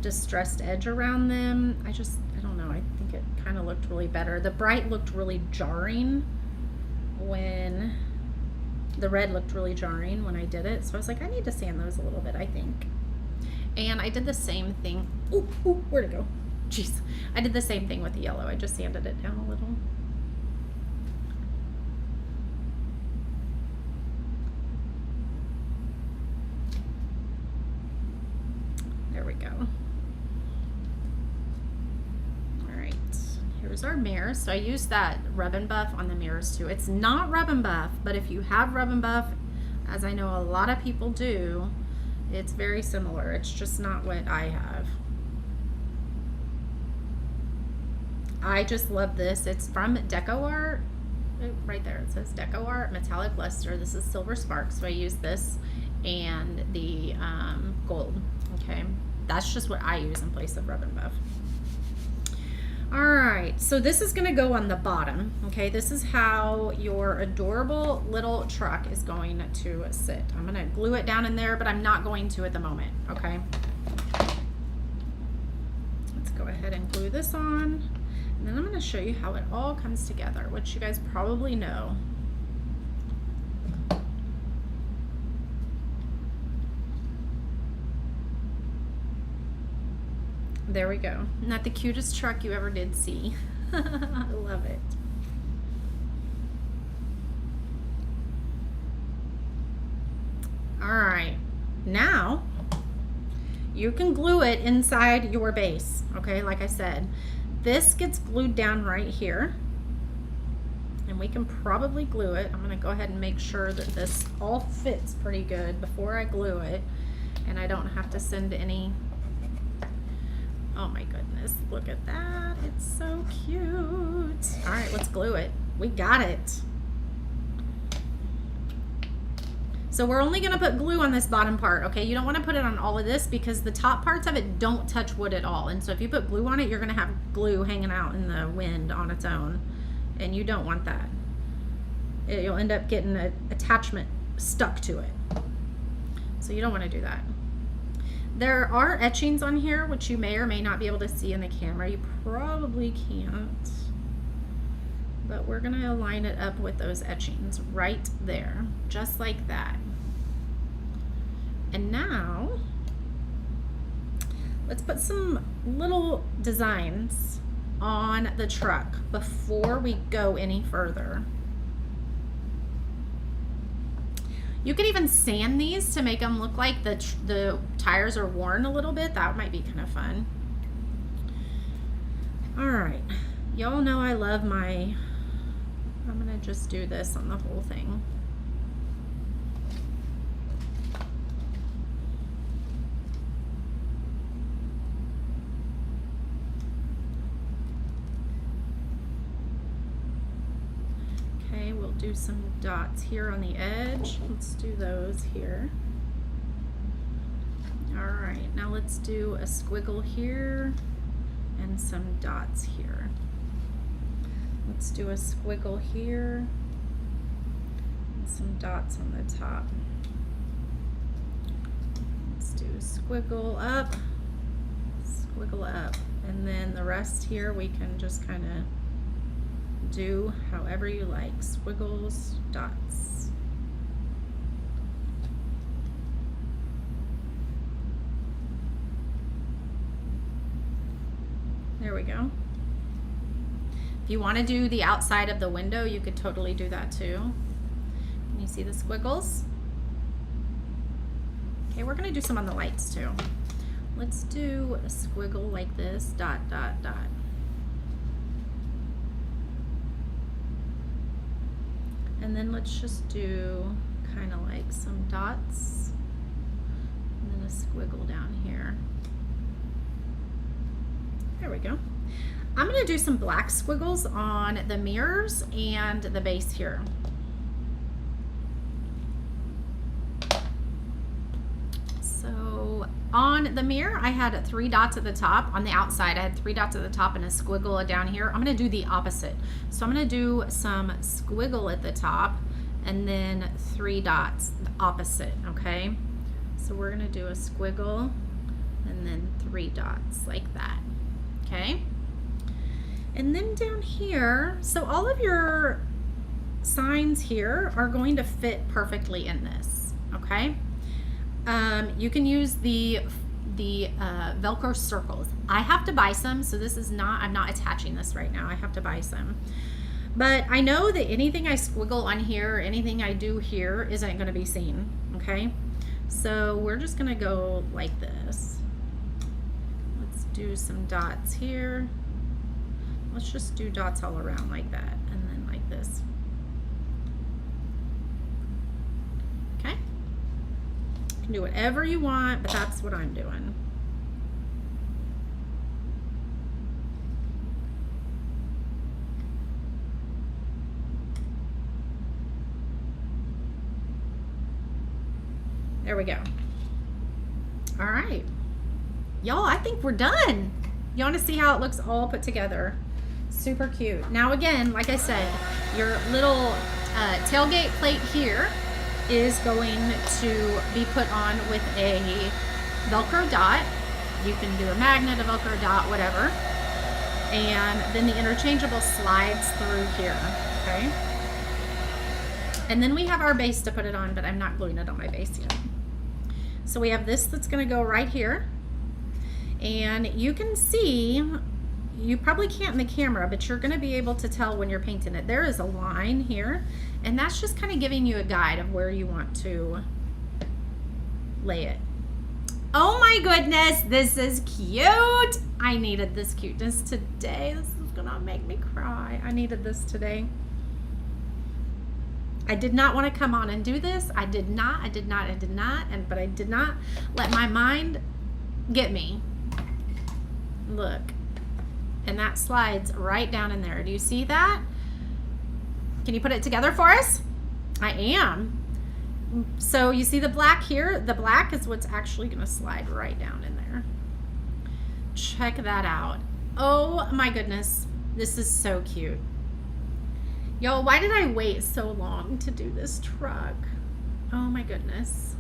distressed edge around them. I don't know, I think it kind of looked really better. The bright looked really jarring when the red looked really jarring when I did it. So I was like, I need to sand those a little bit, I think. And I did the same thing. Ooh, where'd it go? Jeez. I did the same thing with the yellow. I just sanded it down a little. There we go. All right, here's our mirrors. So I used that Rub and Buff on the mirrors too. It's not Rub and Buff, but if you have Rub and Buff, as I know a lot of people do, it's very similar. It's just not what I have. I just love this. It's from Deco Art. Right there it says Deco Art Metallic Luster. This is Silver Spark, so I use this and the gold. Okay, that's just what I use in place of Rub and Buff. All right, so this is going to go on the bottom. Okay, this is how your adorable little truck is going to sit. I'm going to glue it down in there, but I'm not going to at the moment. Okay, let's go ahead and glue this on, and then I'm going to show you how it all comes together, which you guys probably know. There we go. Not the cutest truck you ever did see. I love it. All right, now you can glue it inside your base. Okay, like I said, this gets glued down right here, and we can probably glue it. I'm gonna go ahead and make sure that this all fits pretty good before I glue it, and I don't have to send any. Oh my goodness, look at that. It's so cute. All right, let's glue it. We got it. So we're only gonna put glue on this bottom part, okay? You don't wanna put it on all of this because the top parts of it don't touch wood at all. And so if you put glue on it, you're gonna have glue hanging out in the wind on its own. And you don't want that. You'll end up getting an attachment stuck to it. So you don't wanna do that. There are etchings on here, which you may or may not be able to see in the camera. You probably can't. But we're gonna align it up with those etchings right there, just like that. And now, let's put some little designs on the truck before we go any further. You could even sand these to make them look like the tires are worn a little bit. That might be kind of fun. All right, y'all know I love my, I'm gonna just do this on the whole thing. Okay, we'll do some dots here on the edge. Let's do those here. All right, now let's do a squiggle here and some dots here. Let's do a squiggle here and some dots on the top. Let's do a squiggle up, and then the rest here we can just kind of do however you like. Squiggles, dots. There we go. If you want to do the outside of the window, you could totally do that too. Can you see the squiggles? Okay, we're going to do some on the lights too. Let's do a squiggle like this, dot, dot, dot. And then let's just do kind of like some dots and then a squiggle down here. There we go. I'm going to do some black squiggles on the mirrors and the base here. So on the mirror, I had 3 dots at the top. On the outside, I had 3 dots at the top and a squiggle down here. I'm going to do the opposite. So I'm going to do some squiggle at the top and then 3 dots, the opposite, okay? So we're going to do a squiggle and then 3 dots like that, okay? And then down here, so all of your signs here are going to fit perfectly in this, okay? You can use the Velcro circles. I have to buy some, so this is not, I'm not attaching this right now. I have to buy some. But I know that anything I squiggle on here, anything I do here isn't gonna be seen, okay? So we're just gonna go like this. Let's do some dots here. Let's just do dots all around like that, and then like this. Okay? You can do whatever you want, but that's what I'm doing. There we go. All right. Y'all, I think we're done. You want to see how it looks all put together? Super cute. Now again, like I said, your little tailgate plate here is going to be put on with a Velcro dot. You can do a magnet, a Velcro dot, whatever. And then the interchangeable slides through here, okay? And then we have our base to put it on, but I'm not gluing it on my base yet. So we have this that's going to go right here. And you can see, you probably can't in the camera, but you're going to be able to tell when you're painting it. There is a line here, and that's just kind of giving you a guide of where you want to lay it. Oh my goodness, this is cute. I needed this cuteness today. This is going to make me cry. I needed this today. I did not want to come on and do this. I did not, but I did not let my mind get me. Look. And that slides right down in there. Do you see that? Can you put it together for us? I am. So you see the black here? The black is what's actually going to slide right down in there. Check that out. Oh my goodness. This is so cute. Yo, why did I wait so long to do this truck? Oh my goodness.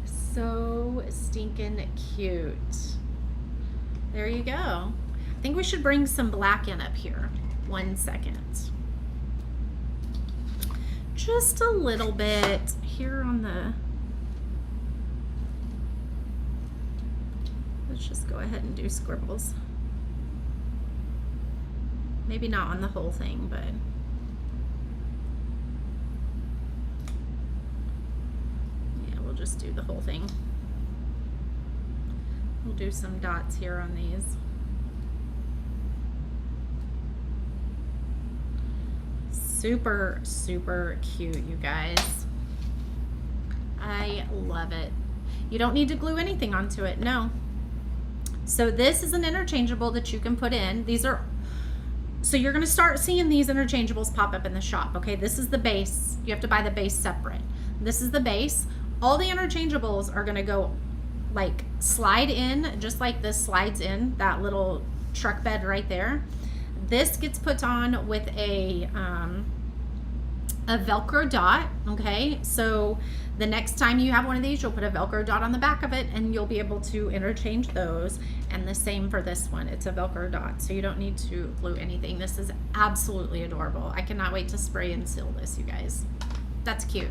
So stinking cute. There you go. I think we should bring some black in up here. 1 second. Just a little bit here on the, let's just go ahead and do scribbles. Maybe not on the whole thing, but just do the whole thing. We'll do some dots here on these. Super, super cute, you guys. I love it. You don't need to glue anything onto it, no. So this is an interchangeable that you can put in. So you're gonna start seeing these interchangeables pop up in the shop, okay? This is the base. You have to buy the base separate. This is the base. All the interchangeables are gonna go like slide in, just like this slides in, that little truck bed right there. This gets put on with a Velcro dot, okay? So the next time you have one of these, you'll put a Velcro dot on the back of it and you'll be able to interchange those. And the same for this one, it's a Velcro dot, so you don't need to glue anything. This is absolutely adorable. I cannot wait to spray and seal this, you guys. That's cute.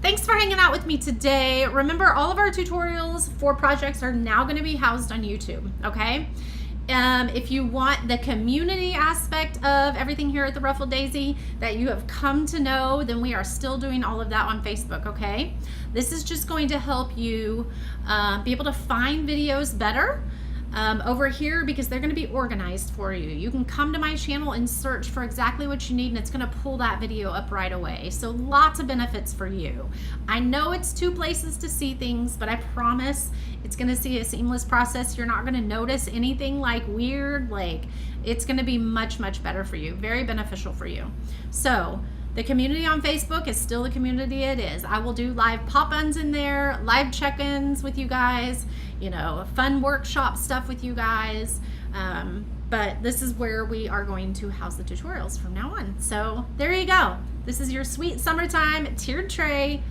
Thanks for hanging out with me today. Remember, all of our tutorials for projects are now gonna be housed on YouTube, okay? If you want the community aspect of everything here at the Ruffled Daisy that you have come to know, then we are still doing all of that on Facebook, okay? This is just going to help you be able to find videos better over here, because they're going to be organized for you. You can come to my channel and search for exactly what you need, and it's going to pull that video up right away. So lots of benefits for you. I know it's two places to see things, but I promise it's going to see a seamless process. You're not going to notice anything like weird. Like, it's going to be much, much better for you. Very beneficial for you. So the community on Facebook is still the community it is. I will do live pop-ins in there, live check-ins with you guys, you know, fun workshop stuff with you guys. But this is where we are going to house the tutorials from now on. So there you go. This is your sweet summertime tiered tray,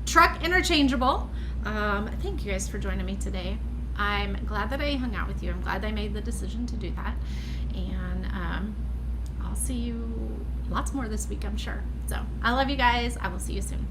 truck interchangeable. Thank you guys for joining me today. I'm glad that I hung out with you. I'm glad I made the decision to do that. And I'll see you lots more this week, I'm sure. So I love you guys. I will see you soon.